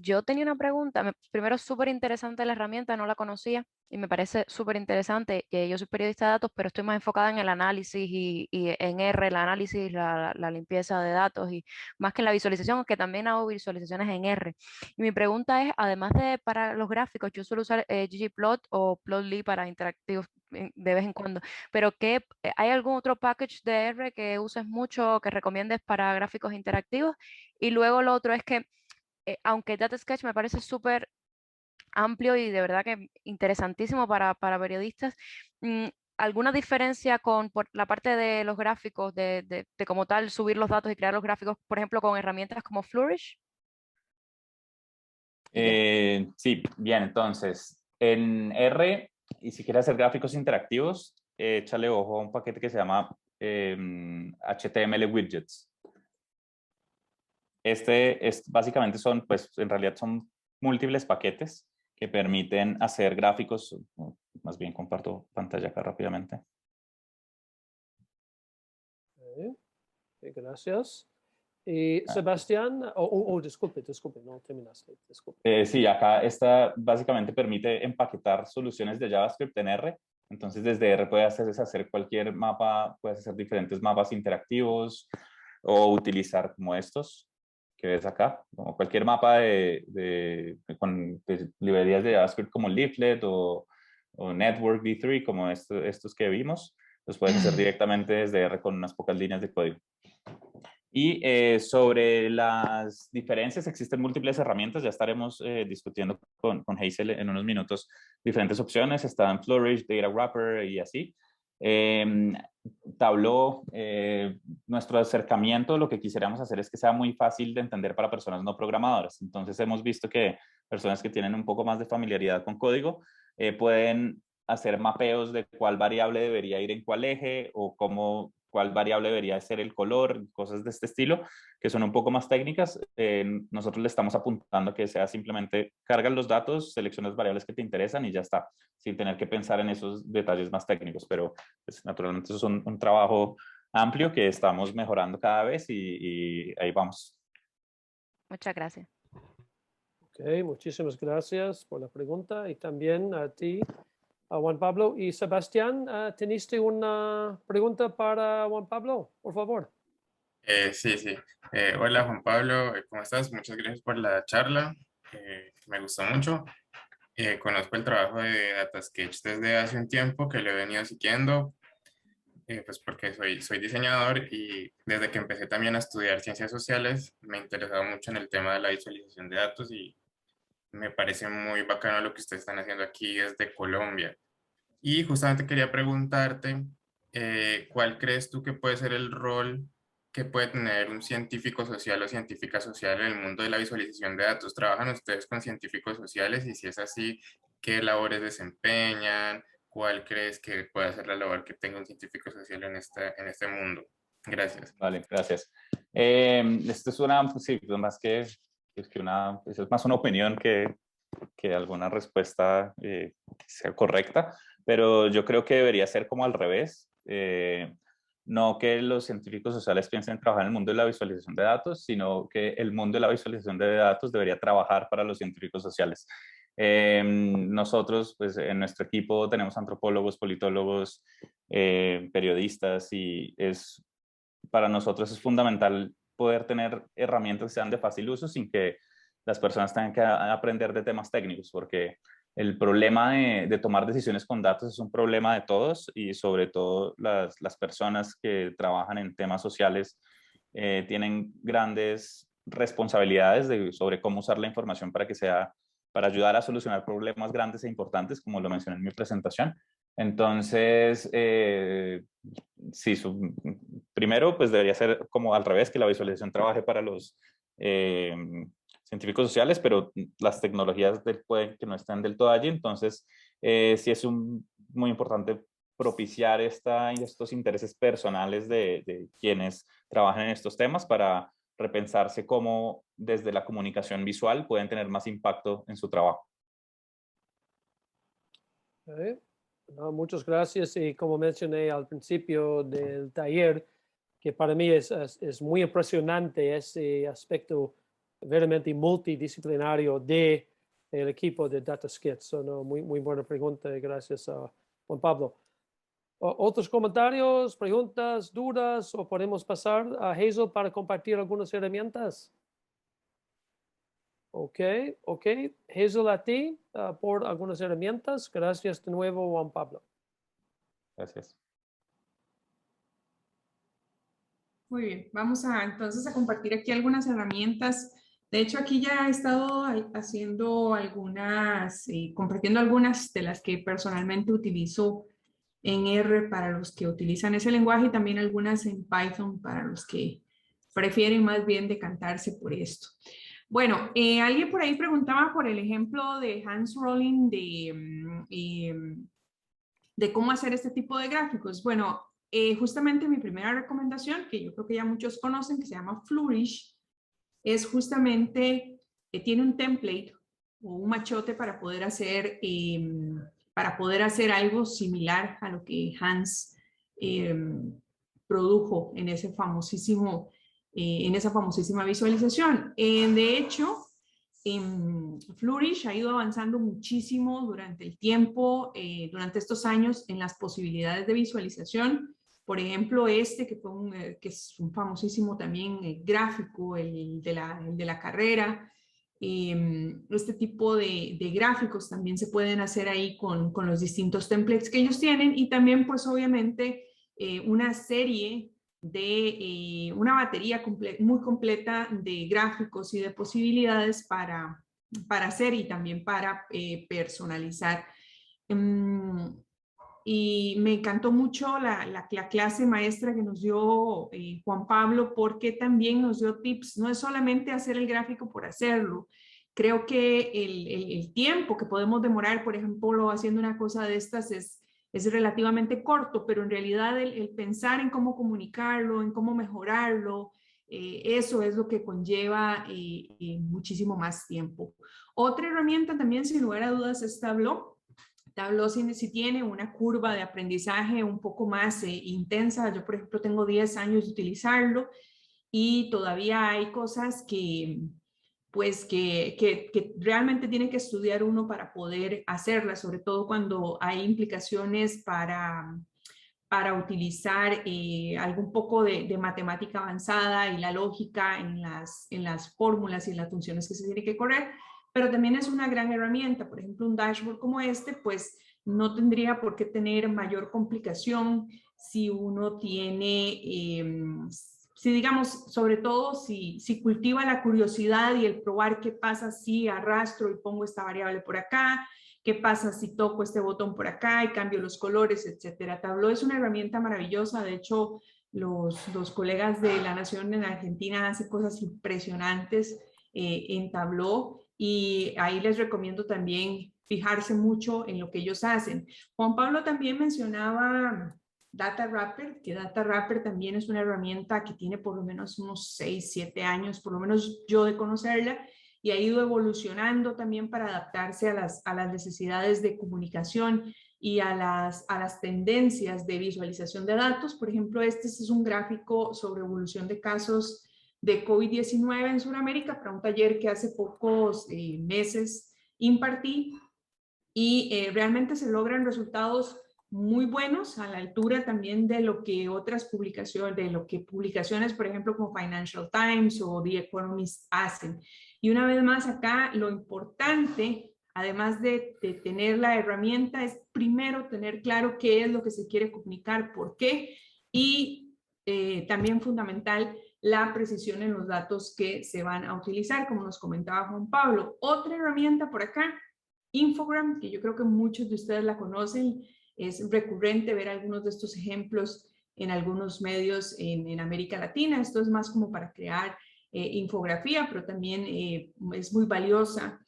Yo tenía una pregunta. Primero, súper interesante la herramienta, no la conocía y me parece súper interesante. Yo soy periodista de datos, pero estoy más enfocada en el análisis y en R, el análisis, la limpieza de datos y más que en la visualización, que también hago visualizaciones en R. Y mi pregunta es, además de para los gráficos, yo suelo usar ggplot o plotly para interactivos de vez en cuando, pero ¿hay algún otro package de R que uses mucho o que recomiendes para gráficos interactivos? Y luego lo otro es que, aunque Data Sketch me parece súper amplio y de verdad que interesantísimo para periodistas, ¿alguna diferencia por la parte de los gráficos, de como tal subir los datos y crear los gráficos, por ejemplo, con herramientas como Flourish? Sí, bien, entonces, en R, y si quieres hacer gráficos interactivos, échale ojo a un paquete que se llama HTML Widgets. Básicamente pues en realidad son múltiples paquetes que permiten hacer gráficos. Más bien comparto pantalla acá rápidamente. Gracias. Y Sebastián, disculpe, no terminaste, disculpe. Sí, acá básicamente permite empaquetar soluciones de JavaScript en R. Entonces desde R puedes hacer cualquier mapa, puedes hacer diferentes mapas interactivos o utilizar como estos que ves acá, como cualquier mapa con librerías de JavaScript como Leaflet o Network V3, como estos que vimos, los puedes hacer directamente desde R con unas pocas líneas de código. Y sobre las diferencias, existen múltiples herramientas, ya estaremos discutiendo con Hazel en unos minutos diferentes opciones, están Flourish, Data Wrapper y así. Tableau, nuestro acercamiento, lo que quisiéramos hacer es que sea muy fácil de entender para personas no programadoras. Entonces hemos visto que personas que tienen un poco más de familiaridad con código pueden hacer mapeos de cuál variable debería ir en cuál eje o cuál variable debería ser el color, cosas de este estilo, que son un poco más técnicas. Nosotros le estamos apuntando que sea simplemente cargas los datos, seleccionas variables que te interesan y ya está, sin tener que pensar en esos detalles más técnicos. Pero pues, naturalmente eso es un trabajo amplio que estamos mejorando cada vez y ahí vamos. Muchas gracias. Ok, muchísimas gracias por la pregunta y también a ti, a Juan Pablo. Y Sebastián, ¿teniste una pregunta para Juan Pablo? Por favor. Sí, sí. Hola Juan Pablo, ¿cómo estás? Muchas gracias por la charla. Me gustó mucho. Conozco el trabajo de DataSketch desde hace un tiempo que lo he venido siguiendo, pues porque soy diseñador y desde que empecé también a estudiar ciencias sociales me he interesado mucho en el tema de la visualización de datos y me parece muy bacano lo que ustedes están haciendo aquí desde Colombia. Y justamente quería preguntarte, ¿cuál crees tú que puede ser el rol que puede tener un científico social o científica social en el mundo de la visualización de datos? ¿Trabajan ustedes con científicos sociales? Y si es así, ¿qué labores desempeñan? ¿Cuál crees que puede ser la labor que tenga un científico social en este mundo? Gracias. Vale, gracias. Esto es una, pues sí, pues más que, es que una, pues es más una opinión que alguna respuesta que sea correcta, pero yo creo que debería ser como al revés. No que los científicos sociales piensen en trabajar en el mundo de la visualización de datos, sino que el mundo de la visualización de datos debería trabajar para los científicos sociales. Nosotros, pues en nuestro equipo tenemos antropólogos, politólogos, periodistas y para nosotros es fundamental poder tener herramientas que sean de fácil uso sin que las personas tengan que aprender de temas técnicos, porque el problema de tomar decisiones con datos es un problema de todos y sobre todo las personas que trabajan en temas sociales tienen grandes responsabilidades sobre cómo usar la información para que sea, para ayudar a solucionar problemas grandes e importantes, como lo mencioné en mi presentación. Entonces, sí, primero, pues debería ser como al revés, que la visualización trabaje para los científicos sociales, pero las tecnologías pueden que no estén del todo allí. Entonces, sí es muy importante propiciar estos intereses personales de quienes trabajan en estos temas para repensarse cómo desde la comunicación visual pueden tener más impacto en su trabajo. Okay. No, muchas gracias y como mencioné al principio del taller, que para mí es muy impresionante ese aspecto verdaderamente multidisciplinario del equipo de DataSketch. So, no, muy buena pregunta y gracias a Juan Pablo. ¿Otros comentarios, preguntas, dudas o podemos pasar a Hazel para compartir algunas herramientas? Ok. Hazel, a ti por algunas herramientas. Gracias de nuevo, Juan Pablo. Gracias. Muy bien, vamos entonces a compartir aquí algunas herramientas. De hecho, aquí ya he estado haciendo algunas, compartiendo algunas de las que personalmente utilizo en R para los que utilizan ese lenguaje y también algunas en Python para los que prefieren más bien decantarse por esto. Bueno, alguien por ahí preguntaba por el ejemplo de Hans Rosling de cómo hacer este tipo de gráficos. Bueno, justamente mi primera recomendación, que yo creo que ya muchos conocen, que se llama Flourish, es justamente, tiene un template o un machote para poder hacer algo similar a lo que Hans produjo en ese famosísimo, en esa famosísima visualización. De hecho, Flourish ha ido avanzando muchísimo durante el tiempo, durante estos años, en las posibilidades de visualización. Por ejemplo, que es un famosísimo también gráfico, el de la carrera. Este tipo de gráficos también se pueden hacer ahí con los distintos templates que ellos tienen y también, pues obviamente, una serie de una batería muy completa de gráficos y de posibilidades para hacer y también para personalizar. Y me encantó mucho la clase maestra que nos dio Juan Pablo, porque también nos dio tips. No es solamente hacer el gráfico por hacerlo. Creo que el tiempo que podemos demorar, por ejemplo, haciendo una cosa de estas es relativamente corto, pero en realidad el pensar en cómo comunicarlo, en cómo mejorarlo, eso es lo que conlleva muchísimo más tiempo. Otra herramienta también, sin lugar a dudas, es Tableau. Tableau sí tiene una curva de aprendizaje un poco más intensa. Yo, por ejemplo, tengo 10 años de utilizarlo y todavía hay cosas pues que realmente tiene que estudiar uno para poder hacerlas, sobre todo cuando hay implicaciones para para utilizar algún poco de matemática avanzada y la lógica en las fórmulas y en las funciones que se tiene que correr, pero también es una gran herramienta. Por ejemplo, un dashboard como este, pues no tendría por qué tener mayor complicación si uno tiene, si digamos, sobre todo si cultiva la curiosidad y el probar qué pasa si arrastro y pongo esta variable por acá, qué pasa si toco este botón por acá y cambio los colores, etcétera. Tableau es una herramienta maravillosa. De hecho, los colegas de La Nación en Argentina hacen cosas impresionantes en Tableau, y ahí les recomiendo también fijarse mucho en lo que ellos hacen. Juan Pablo también mencionaba Data Wrapper, que Data Wrapper también es una herramienta que tiene por lo menos unos 6, 7 años, por lo menos yo de conocerla, y ha ido evolucionando también para adaptarse a las necesidades de comunicación y a las tendencias de visualización de datos. Por ejemplo, este es un gráfico sobre evolución de casos de COVID-19 en Sudamérica para un taller que hace pocos meses impartí, y realmente se logran resultados muy buenos, a la altura también de lo que otras publicaciones, publicaciones, por ejemplo, como Financial Times o The Economist hacen. Y una vez más acá, lo importante, además de tener la herramienta, es primero tener claro qué es lo que se quiere comunicar, por qué, y también fundamental, la precisión en los datos que se van a utilizar, como nos comentaba Juan Pablo. Otra herramienta por acá, Infogram, que yo creo que muchos de ustedes la conocen. Es recurrente ver algunos de estos ejemplos en algunos medios en América Latina. Esto es más como para crear infografía, pero también es muy valiosa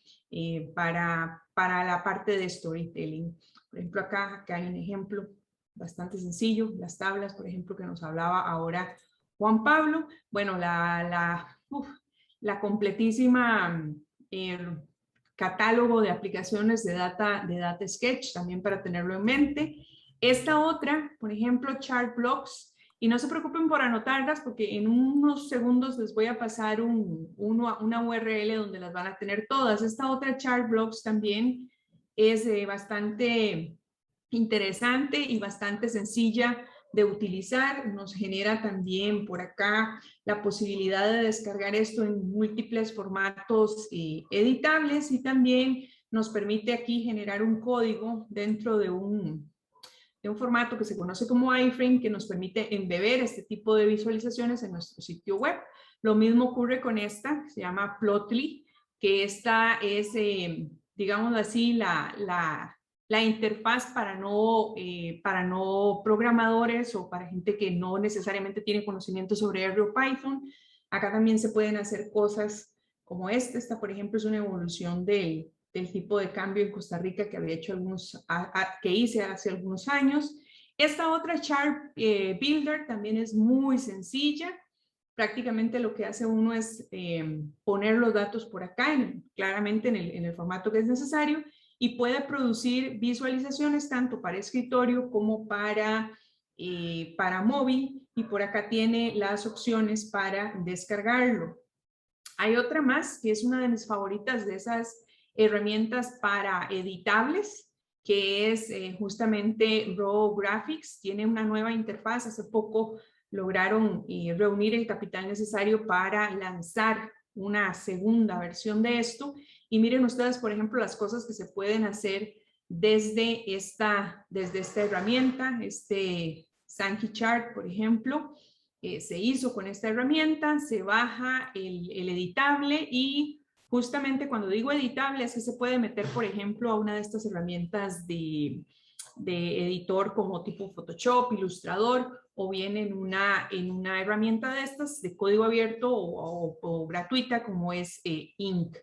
para la parte de storytelling. Por ejemplo, acá hay un ejemplo bastante sencillo, las tablas, por ejemplo, que nos hablaba ahora Juan Pablo. Bueno, la completísima catálogo de aplicaciones de Data Sketch, también para tenerlo en mente. Esta otra, por ejemplo, Chartblocks, y no se preocupen por anotarlas porque en unos segundos les voy a pasar una URL donde las van a tener todas. Esta otra Chartblocks también es bastante interesante y bastante sencilla de utilizar. Nos genera también por acá la posibilidad de descargar esto en múltiples formatos editables, y también nos permite aquí generar un código dentro de un formato que se conoce como iframe, que nos permite embeber este tipo de visualizaciones en nuestro sitio web. Lo mismo ocurre con esta, se llama Plotly, que esta es, digamos así, la interfaz para no programadores o para gente que no necesariamente tiene conocimiento sobre R o Python. Acá también se pueden hacer cosas como esta. Esta, por ejemplo, es una evolución del tipo de cambio en Costa Rica que había hecho que hice hace algunos años. Esta otra Chart Builder también es muy sencilla. Prácticamente lo que hace uno es poner los datos por acá, claramente en el formato que es necesario, y puede producir visualizaciones tanto para escritorio como para móvil, y por acá tiene las opciones para descargarlo. Hay otra más que es una de mis favoritas de esas herramientas para editables, que es justamente Raw Graphics. Tiene una nueva interfaz. Hace poco lograron reunir el capital necesario para lanzar una segunda versión de esto. Y miren ustedes, por ejemplo, las cosas que se pueden hacer desde esta herramienta. Sankey Chart, por ejemplo, se hizo con esta herramienta. Se baja el editable, y justamente cuando digo editable es que se puede meter, por ejemplo, a una de estas herramientas de editor como tipo Photoshop, Illustrator, o bien en una herramienta de estas de código abierto o gratuita como es Ink.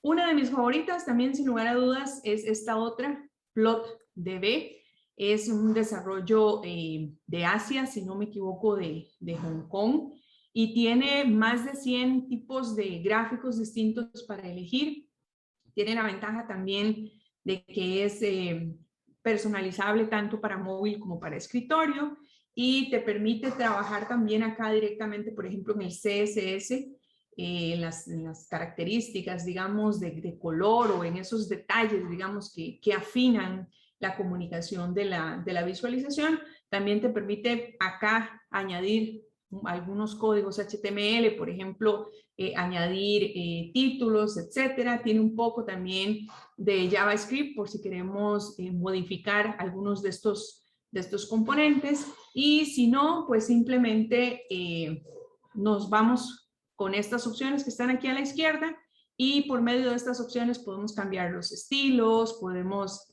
Una de mis favoritas también, sin lugar a dudas, es esta otra, PlotDB. Es un desarrollo de Asia, si no me equivoco, de Hong Kong, y tiene más de 100 tipos de gráficos distintos para elegir. Tiene la ventaja también de que es personalizable tanto para móvil como para escritorio, y te permite trabajar también acá directamente, por ejemplo, en el CSS, en las características, digamos, de color, o en esos detalles, digamos, que afinan la comunicación de la visualización. También te permite acá añadir algunos códigos HTML, por ejemplo, añadir títulos, etcétera. Tiene un poco también de JavaScript por si queremos modificar algunos de estos componentes. Y si no, pues simplemente nos vamos con estas opciones que están aquí a la izquierda y por medio de estas opciones podemos cambiar los estilos, podemos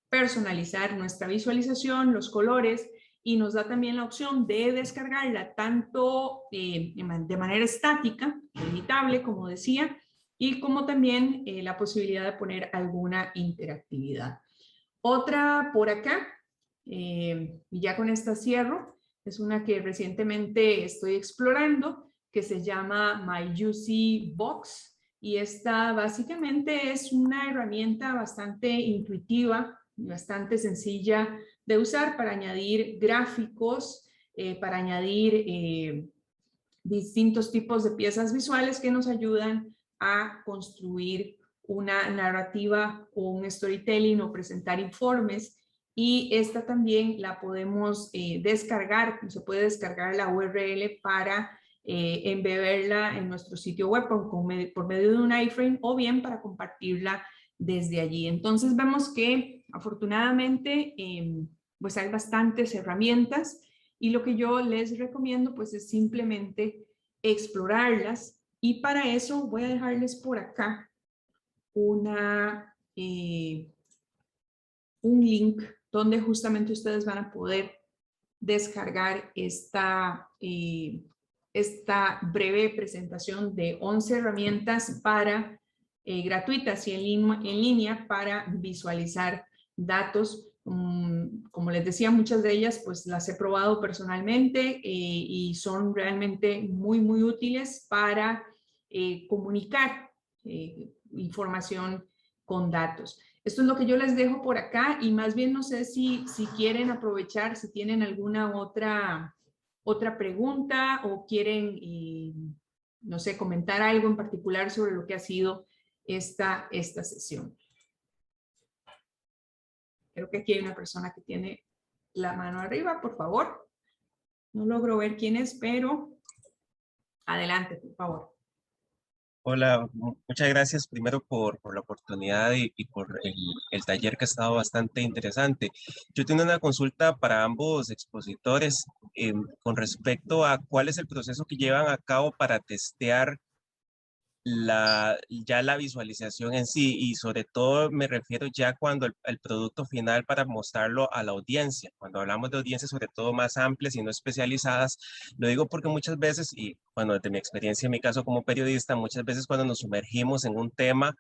personalizar nuestra visualización, los colores, y nos da también la opción de descargarla tanto de manera estática, editable, como decía, y como también la posibilidad de poner alguna interactividad. Otra por acá, y ya con esta cierro, es una que recientemente estoy explorando, que se llama My UC Box, y esta básicamente es una herramienta bastante intuitiva y bastante sencilla de usar para añadir gráficos, para añadir distintos tipos de piezas visuales que nos ayudan a construir una narrativa o un storytelling o presentar informes. Y esta también la podemos descargar, se puede descargar la URL para embeberla en nuestro sitio web por medio de un iframe o bien para compartirla desde allí. Entonces vemos que afortunadamente pues hay bastantes herramientas y lo que yo les recomiendo pues es simplemente explorarlas, y para eso voy a dejarles por acá un link donde justamente ustedes van a poder descargar esta breve presentación de 11 herramientas gratuitas y en línea para visualizar datos. Como les decía, muchas de ellas pues las he probado personalmente y son realmente muy, muy útiles para comunicar información con datos. Esto es lo que yo les dejo por acá, y más bien no sé si quieren aprovechar, si tienen alguna otra pregunta o quieren, no sé, comentar algo en particular sobre lo que ha sido esta sesión. Creo que aquí hay una persona que tiene la mano arriba, por favor. No logro ver quién es, pero adelante, por favor. Hola, muchas gracias primero por la oportunidad y por el taller, que ha estado bastante interesante. Yo tengo una consulta para ambos expositores con respecto a cuál es el proceso que llevan a cabo para testear ya la visualización en sí, y sobre todo me refiero ya cuando el producto final para mostrarlo a la audiencia. Cuando hablamos de audiencias sobre todo más amplias y no especializadas, lo digo porque muchas veces, y bueno, desde mi experiencia en mi caso como periodista, muchas veces cuando nos sumergimos en un tema,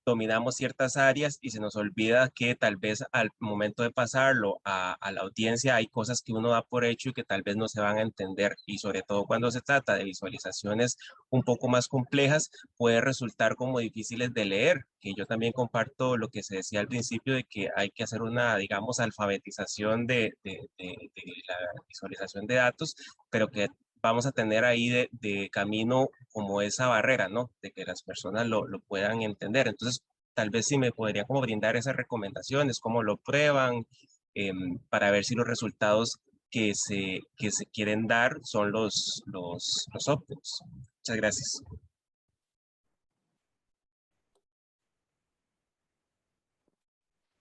dominamos ciertas áreas y se nos olvida que tal vez al momento de pasarlo a la audiencia hay cosas que uno da por hecho y que tal vez no se van a entender, y sobre todo cuando se trata de visualizaciones un poco más complejas puede resultar como difíciles de leer, que yo también comparto lo que se decía al principio de que hay que hacer una, digamos, alfabetización de la visualización de datos, pero que vamos a tener ahí de camino como esa barrera, ¿no? De que las personas lo puedan entender. Entonces, tal vez sí me podrían como brindar esas recomendaciones, cómo lo prueban, para ver si los resultados que se quieren dar son los óptimos. Muchas gracias.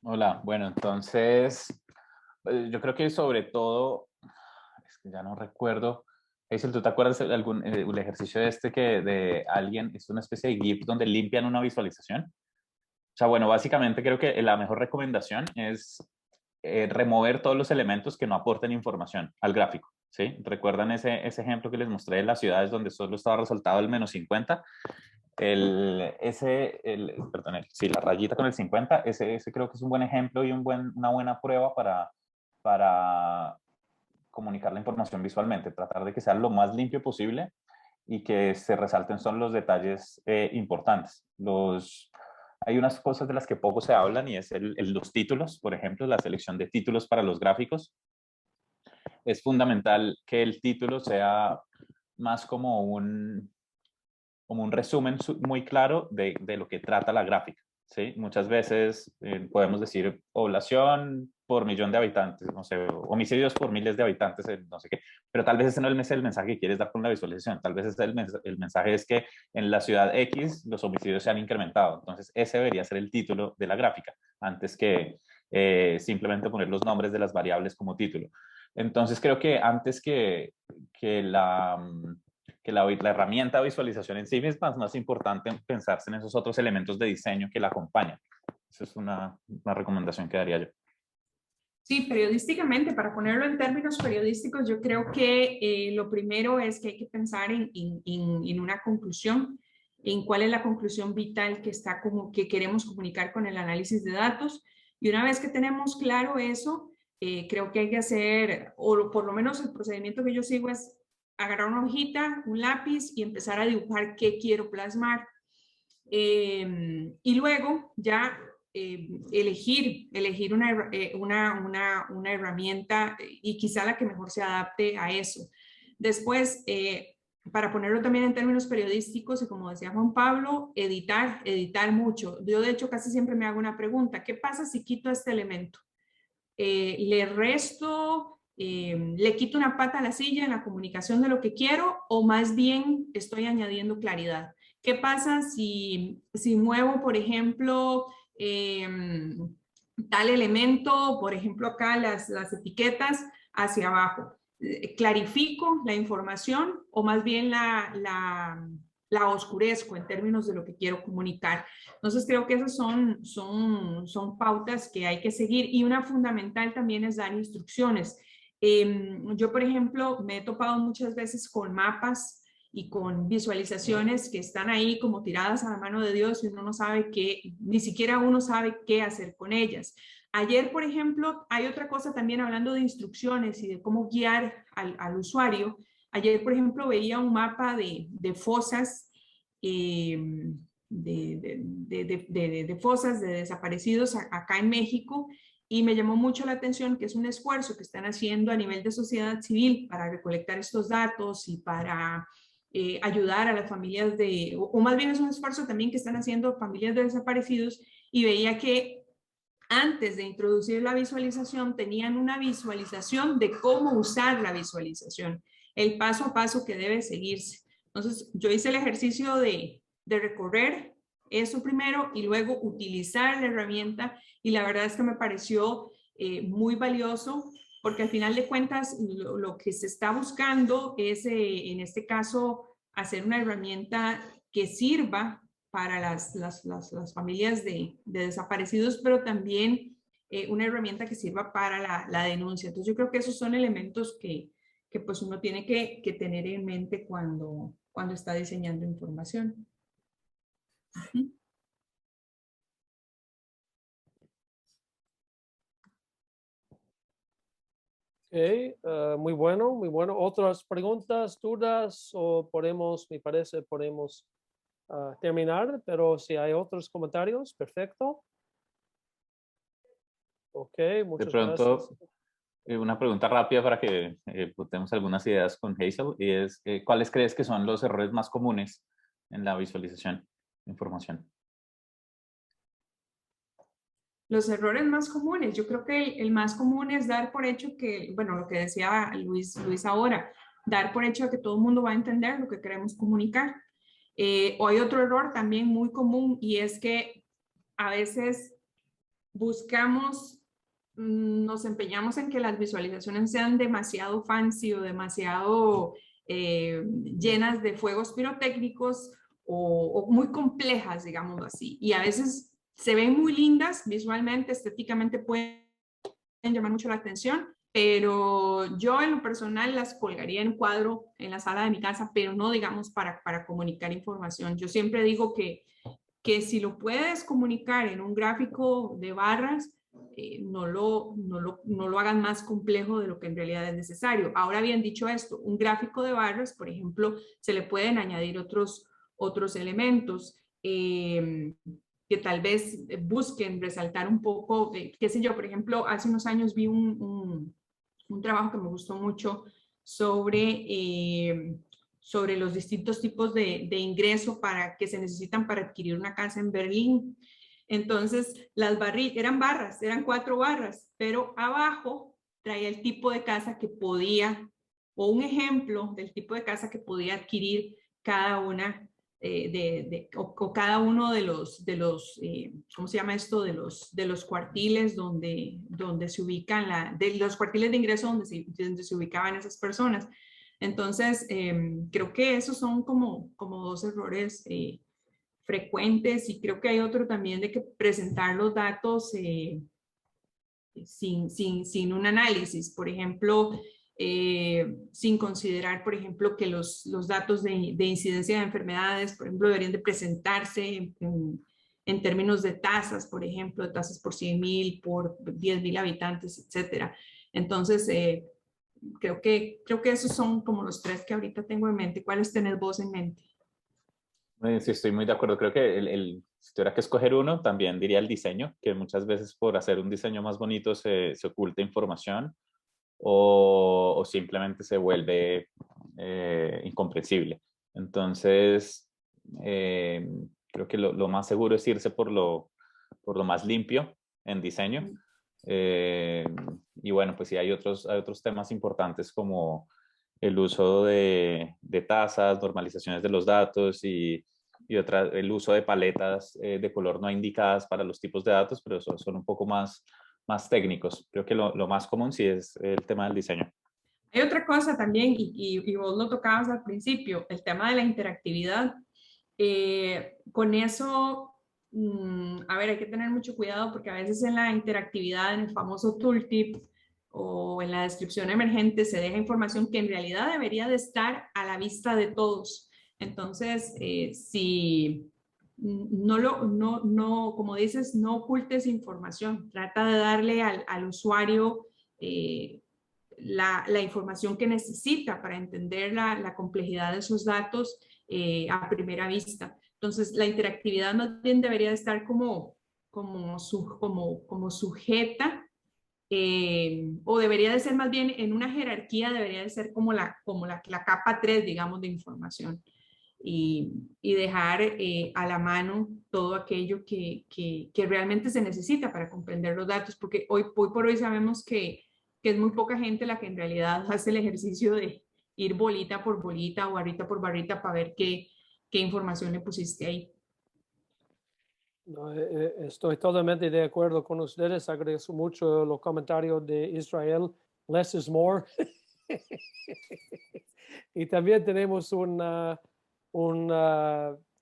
Hola, bueno, entonces, yo creo que sobre todo, es que ya no recuerdo, Hazel, ¿tú te acuerdas de el ejercicio de alguien, es una especie de GIF donde limpian una visualización? O sea, bueno, básicamente creo que la mejor recomendación es remover todos los elementos que no aporten información al gráfico, ¿sí? ¿Recuerdan ese ejemplo que les mostré de las ciudades donde solo estaba resaltado el -50? Sí, la rayita con el 50, ese creo que es un buen ejemplo y una buena prueba para comunicar la información visualmente, tratar de que sea lo más limpio posible y que se resalten son los detalles importantes. Hay unas cosas de las que poco se hablan, y es los títulos, por ejemplo, la selección de títulos para los gráficos. Es fundamental que el título sea más como un resumen muy claro de lo que trata la gráfica, ¿sí? Muchas veces podemos decir población por millón de habitantes, no sé, homicidios por miles de habitantes, no sé qué, pero tal vez ese no es el mensaje que quieres dar con la visualización, tal vez el mensaje es que en la ciudad X los homicidios se han incrementado, entonces ese debería ser el título de la gráfica, antes que simplemente poner los nombres de las variables como título. Entonces creo que antes que la herramienta de visualización en sí misma, es más importante pensarse en esos otros elementos de diseño que la acompañan. Esa es una recomendación que daría yo. Sí, periodísticamente, para ponerlo en términos periodísticos, yo creo que lo primero es que hay que pensar en una conclusión, en cuál es la conclusión vital que queremos comunicar con el análisis de datos. Y una vez que tenemos claro eso, creo que hay que hacer, o por lo menos el procedimiento que yo sigo es agarrar una hojita, un lápiz y empezar a dibujar qué quiero plasmar. Y luego ya elegir una herramienta y quizá la que mejor se adapte a eso. Después, para ponerlo también en términos periodísticos, y como decía Juan Pablo, editar mucho. Yo de hecho casi siempre me hago una pregunta: ¿qué pasa si quito este elemento? ¿Le resto, le quito una pata a la silla en la comunicación de lo que quiero, o más bien estoy añadiendo claridad? ¿Qué pasa si muevo, por ejemplo, tal elemento, por ejemplo acá las etiquetas hacia abajo? ¿Clarifico la información o más bien la oscurezco en términos de lo que quiero comunicar? Entonces creo que esas son pautas que hay que seguir, y una fundamental también es dar instrucciones. Yo, por ejemplo, me he topado muchas veces con mapas y con visualizaciones que están ahí como tiradas a la mano de Dios, y uno no sabe ni siquiera uno sabe qué hacer con ellas. Ayer, por ejemplo, hay otra cosa también, hablando de instrucciones y de cómo guiar al usuario. Ayer, por ejemplo, veía un mapa de fosas, de fosas de desaparecidos acá en México, y me llamó mucho la atención que es un esfuerzo que están haciendo a nivel de sociedad civil para recolectar estos datos y para ayudar a las familias o más bien es un esfuerzo también que están haciendo familias de desaparecidos, y veía que antes de introducir la visualización tenían una visualización de cómo usar la visualización, el paso a paso que debe seguirse. Entonces yo hice el ejercicio de recorrer eso primero y luego utilizar la herramienta, y la verdad es que me pareció muy valioso, porque al final de cuentas lo que se está buscando es en este caso hacer una herramienta que sirva para las familias de desaparecidos, pero también una herramienta que sirva para la denuncia. Entonces yo creo que esos son elementos que pues uno tiene que tener en mente cuando está diseñando información. Muy bueno, muy bueno. ¿Otras preguntas, dudas? O me parece, podemos terminar, pero si hay otros comentarios, perfecto. Ok, muchas gracias. gracias. Una pregunta rápida para que tenemos algunas ideas con Hazel, y es, ¿cuáles crees que son los errores más comunes en la visualización de información? Los errores más comunes, yo creo que el más común es dar por hecho que, bueno, lo que decía Luis ahora, dar por hecho que todo el mundo va a entender lo que queremos comunicar. O hay otro error también muy común, y es que a veces nos empeñamos en que las visualizaciones sean demasiado fancy o demasiado llenas de fuegos pirotécnicos o muy complejas, digámoslo así. Y a veces se ven muy lindas visualmente, estéticamente pueden llamar mucho la atención, pero yo en lo personal las colgaría en cuadro en la sala de mi casa, pero no, digamos, para comunicar información. Yo siempre digo que si lo puedes comunicar en un gráfico de barras, no lo hagan más complejo de lo que en realidad es necesario. Ahora bien, dicho esto, un gráfico de barras, por ejemplo, se le pueden añadir otros elementos que tal vez busquen resaltar un poco, qué sé yo, por ejemplo, hace unos años vi un trabajo que me gustó mucho sobre los distintos tipos de ingreso que se necesitan para adquirir una casa en Berlín. Entonces, eran barras, eran 4 barras, pero abajo traía el tipo de casa que podía, o un ejemplo del tipo de casa que podía adquirir cada una o cada uno de los ¿cómo se llama esto? De los cuartiles donde se ubican, de los cuartiles de ingreso donde se ubicaban esas personas. Entonces, creo que esos son como 2 errores frecuentes, y creo que hay otro también de que presentar los datos sin un análisis, por ejemplo, sin considerar, por ejemplo, que los datos de incidencia de enfermedades, por ejemplo, deberían de presentarse en términos de tasas, por ejemplo, de tasas por 100,000, por 10,000 habitantes, etcétera. Entonces, creo que esos son como los 3 que ahorita tengo en mente. ¿Cuáles tenés vos en mente? Sí, estoy muy de acuerdo. Creo que si tuviera que escoger uno, también diría el diseño, que muchas veces por hacer un diseño más bonito se oculta información o simplemente se vuelve incomprensible. Entonces, creo que lo más seguro es irse por lo más limpio en diseño. Y bueno, pues sí hay otros temas importantes como el uso de tasas, normalizaciones de los datos y el uso de paletas de color no indicadas para los tipos de datos, pero son un poco más técnicos. Creo que lo más común sí es el tema del diseño. Hay otra cosa también, y vos lo tocabas al principio, el tema de la interactividad. Con eso, a ver, hay que tener mucho cuidado porque a veces en la interactividad, en el famoso tooltip o en la descripción emergente, se deja información que en realidad debería de estar a la vista de todos. Entonces, si como dices, no ocultes información, trata de darle al usuario la información que necesita para entender la complejidad de esos datos a primera vista. Entonces, la interactividad más bien debería de estar como sujeta, o debería de ser más bien en una jerarquía, debería de ser como la capa 3, digamos, de información. Y dejar a la mano todo aquello que realmente se necesita para comprender los datos, porque hoy por hoy sabemos que es muy poca gente la que en realidad hace el ejercicio de ir bolita por bolita o barrita por barrita para ver qué información le pusiste ahí. No, estoy totalmente de acuerdo con ustedes. Agradezco mucho los comentarios de Israel. Less is more. Y también tenemos una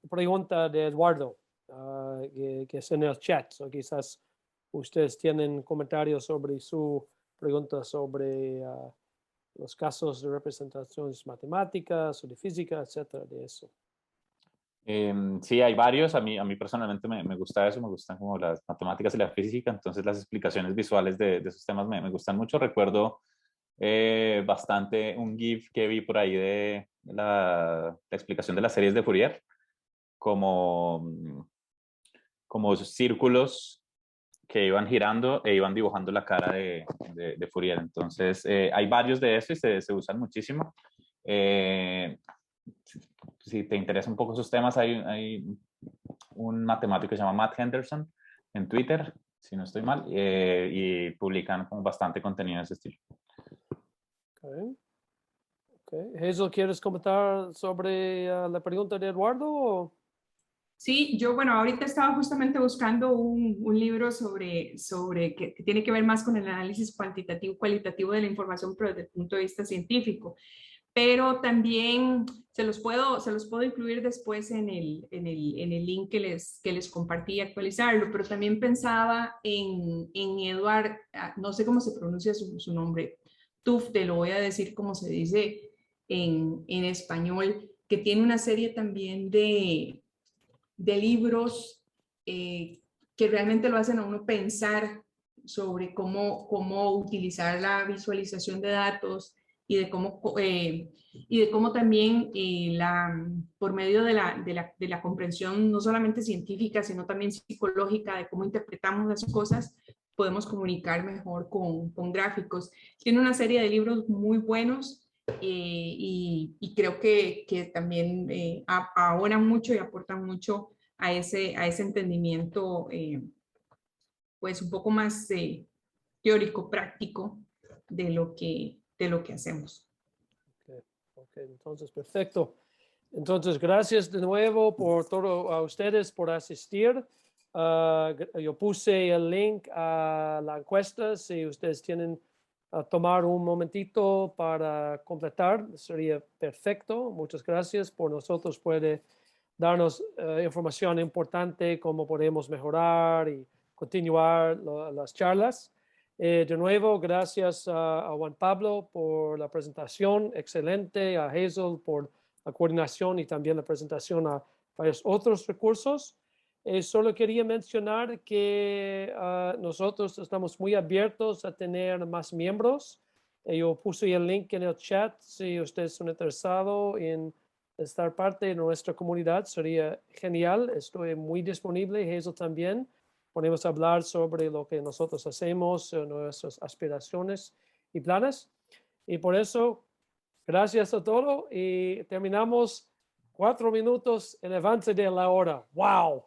pregunta de Eduardo que es en el chat. So quizás ustedes tienen comentarios sobre su pregunta sobre los casos de representaciones matemáticas o de física, etcétera, de eso. Sí, hay varios. A mí personalmente me gusta eso, me gustan como las matemáticas y la física, entonces las explicaciones visuales de esos temas me gustan mucho. Recuerdo bastante un GIF que vi por ahí de la explicación de las series de Fourier, como círculos que iban girando e iban dibujando la cara de Fourier. Entonces, hay varios de esos y se usan muchísimo. Si te interesan un poco esos temas, hay un matemático que se llama Matt Henderson en Twitter, si no estoy mal, y publican como bastante contenido de ese estilo. Okay. Hazel, ¿quieres comentar sobre la pregunta de Eduardo? Sí, yo, bueno, ahorita estaba justamente buscando un libro sobre que tiene que ver más con el análisis cualitativo de la información, pero desde el punto de vista científico. Pero también se los puedo incluir después en el link que les compartí y actualizarlo, pero también pensaba en Edward, no sé cómo se pronuncia su nombre, Tufte, lo voy a decir como se dice en español, que tiene una serie también de libros que realmente lo hacen a uno pensar sobre cómo utilizar la visualización de datos y de cómo también por medio de la comprensión no solamente científica, sino también psicológica de cómo interpretamos las cosas, podemos comunicar mejor con gráficos. Tiene una serie de libros muy buenos y creo que también abonan mucho y aportan mucho a ese entendimiento pues un poco más teórico, práctico de lo que hacemos. Ok, entonces perfecto. Entonces, gracias de nuevo por todo a ustedes por asistir. Yo puse el link a la encuesta. Si ustedes tienen a tomar un momentito para completar, sería perfecto. Muchas gracias. Por nosotros puede darnos información importante, cómo podemos mejorar y continuar las charlas. De nuevo, gracias a Juan Pablo por la presentación excelente, a Hazel por la coordinación y también la presentación a varios otros recursos. Solo quería mencionar que nosotros estamos muy abiertos a tener más miembros. Yo puse el link en el chat. Si ustedes son interesados en estar parte de nuestra comunidad, sería genial. Estoy muy disponible, Hazel también. Podemos hablar sobre lo que nosotros hacemos, nuestras aspiraciones y planes. Y por eso, gracias a todos y terminamos 4 minutos en avance de la hora. ¡Wow!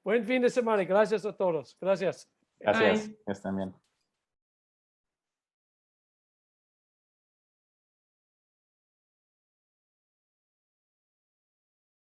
Buen fin de semana. Gracias a todos. Gracias. Gracias. Bye. Que estén bien.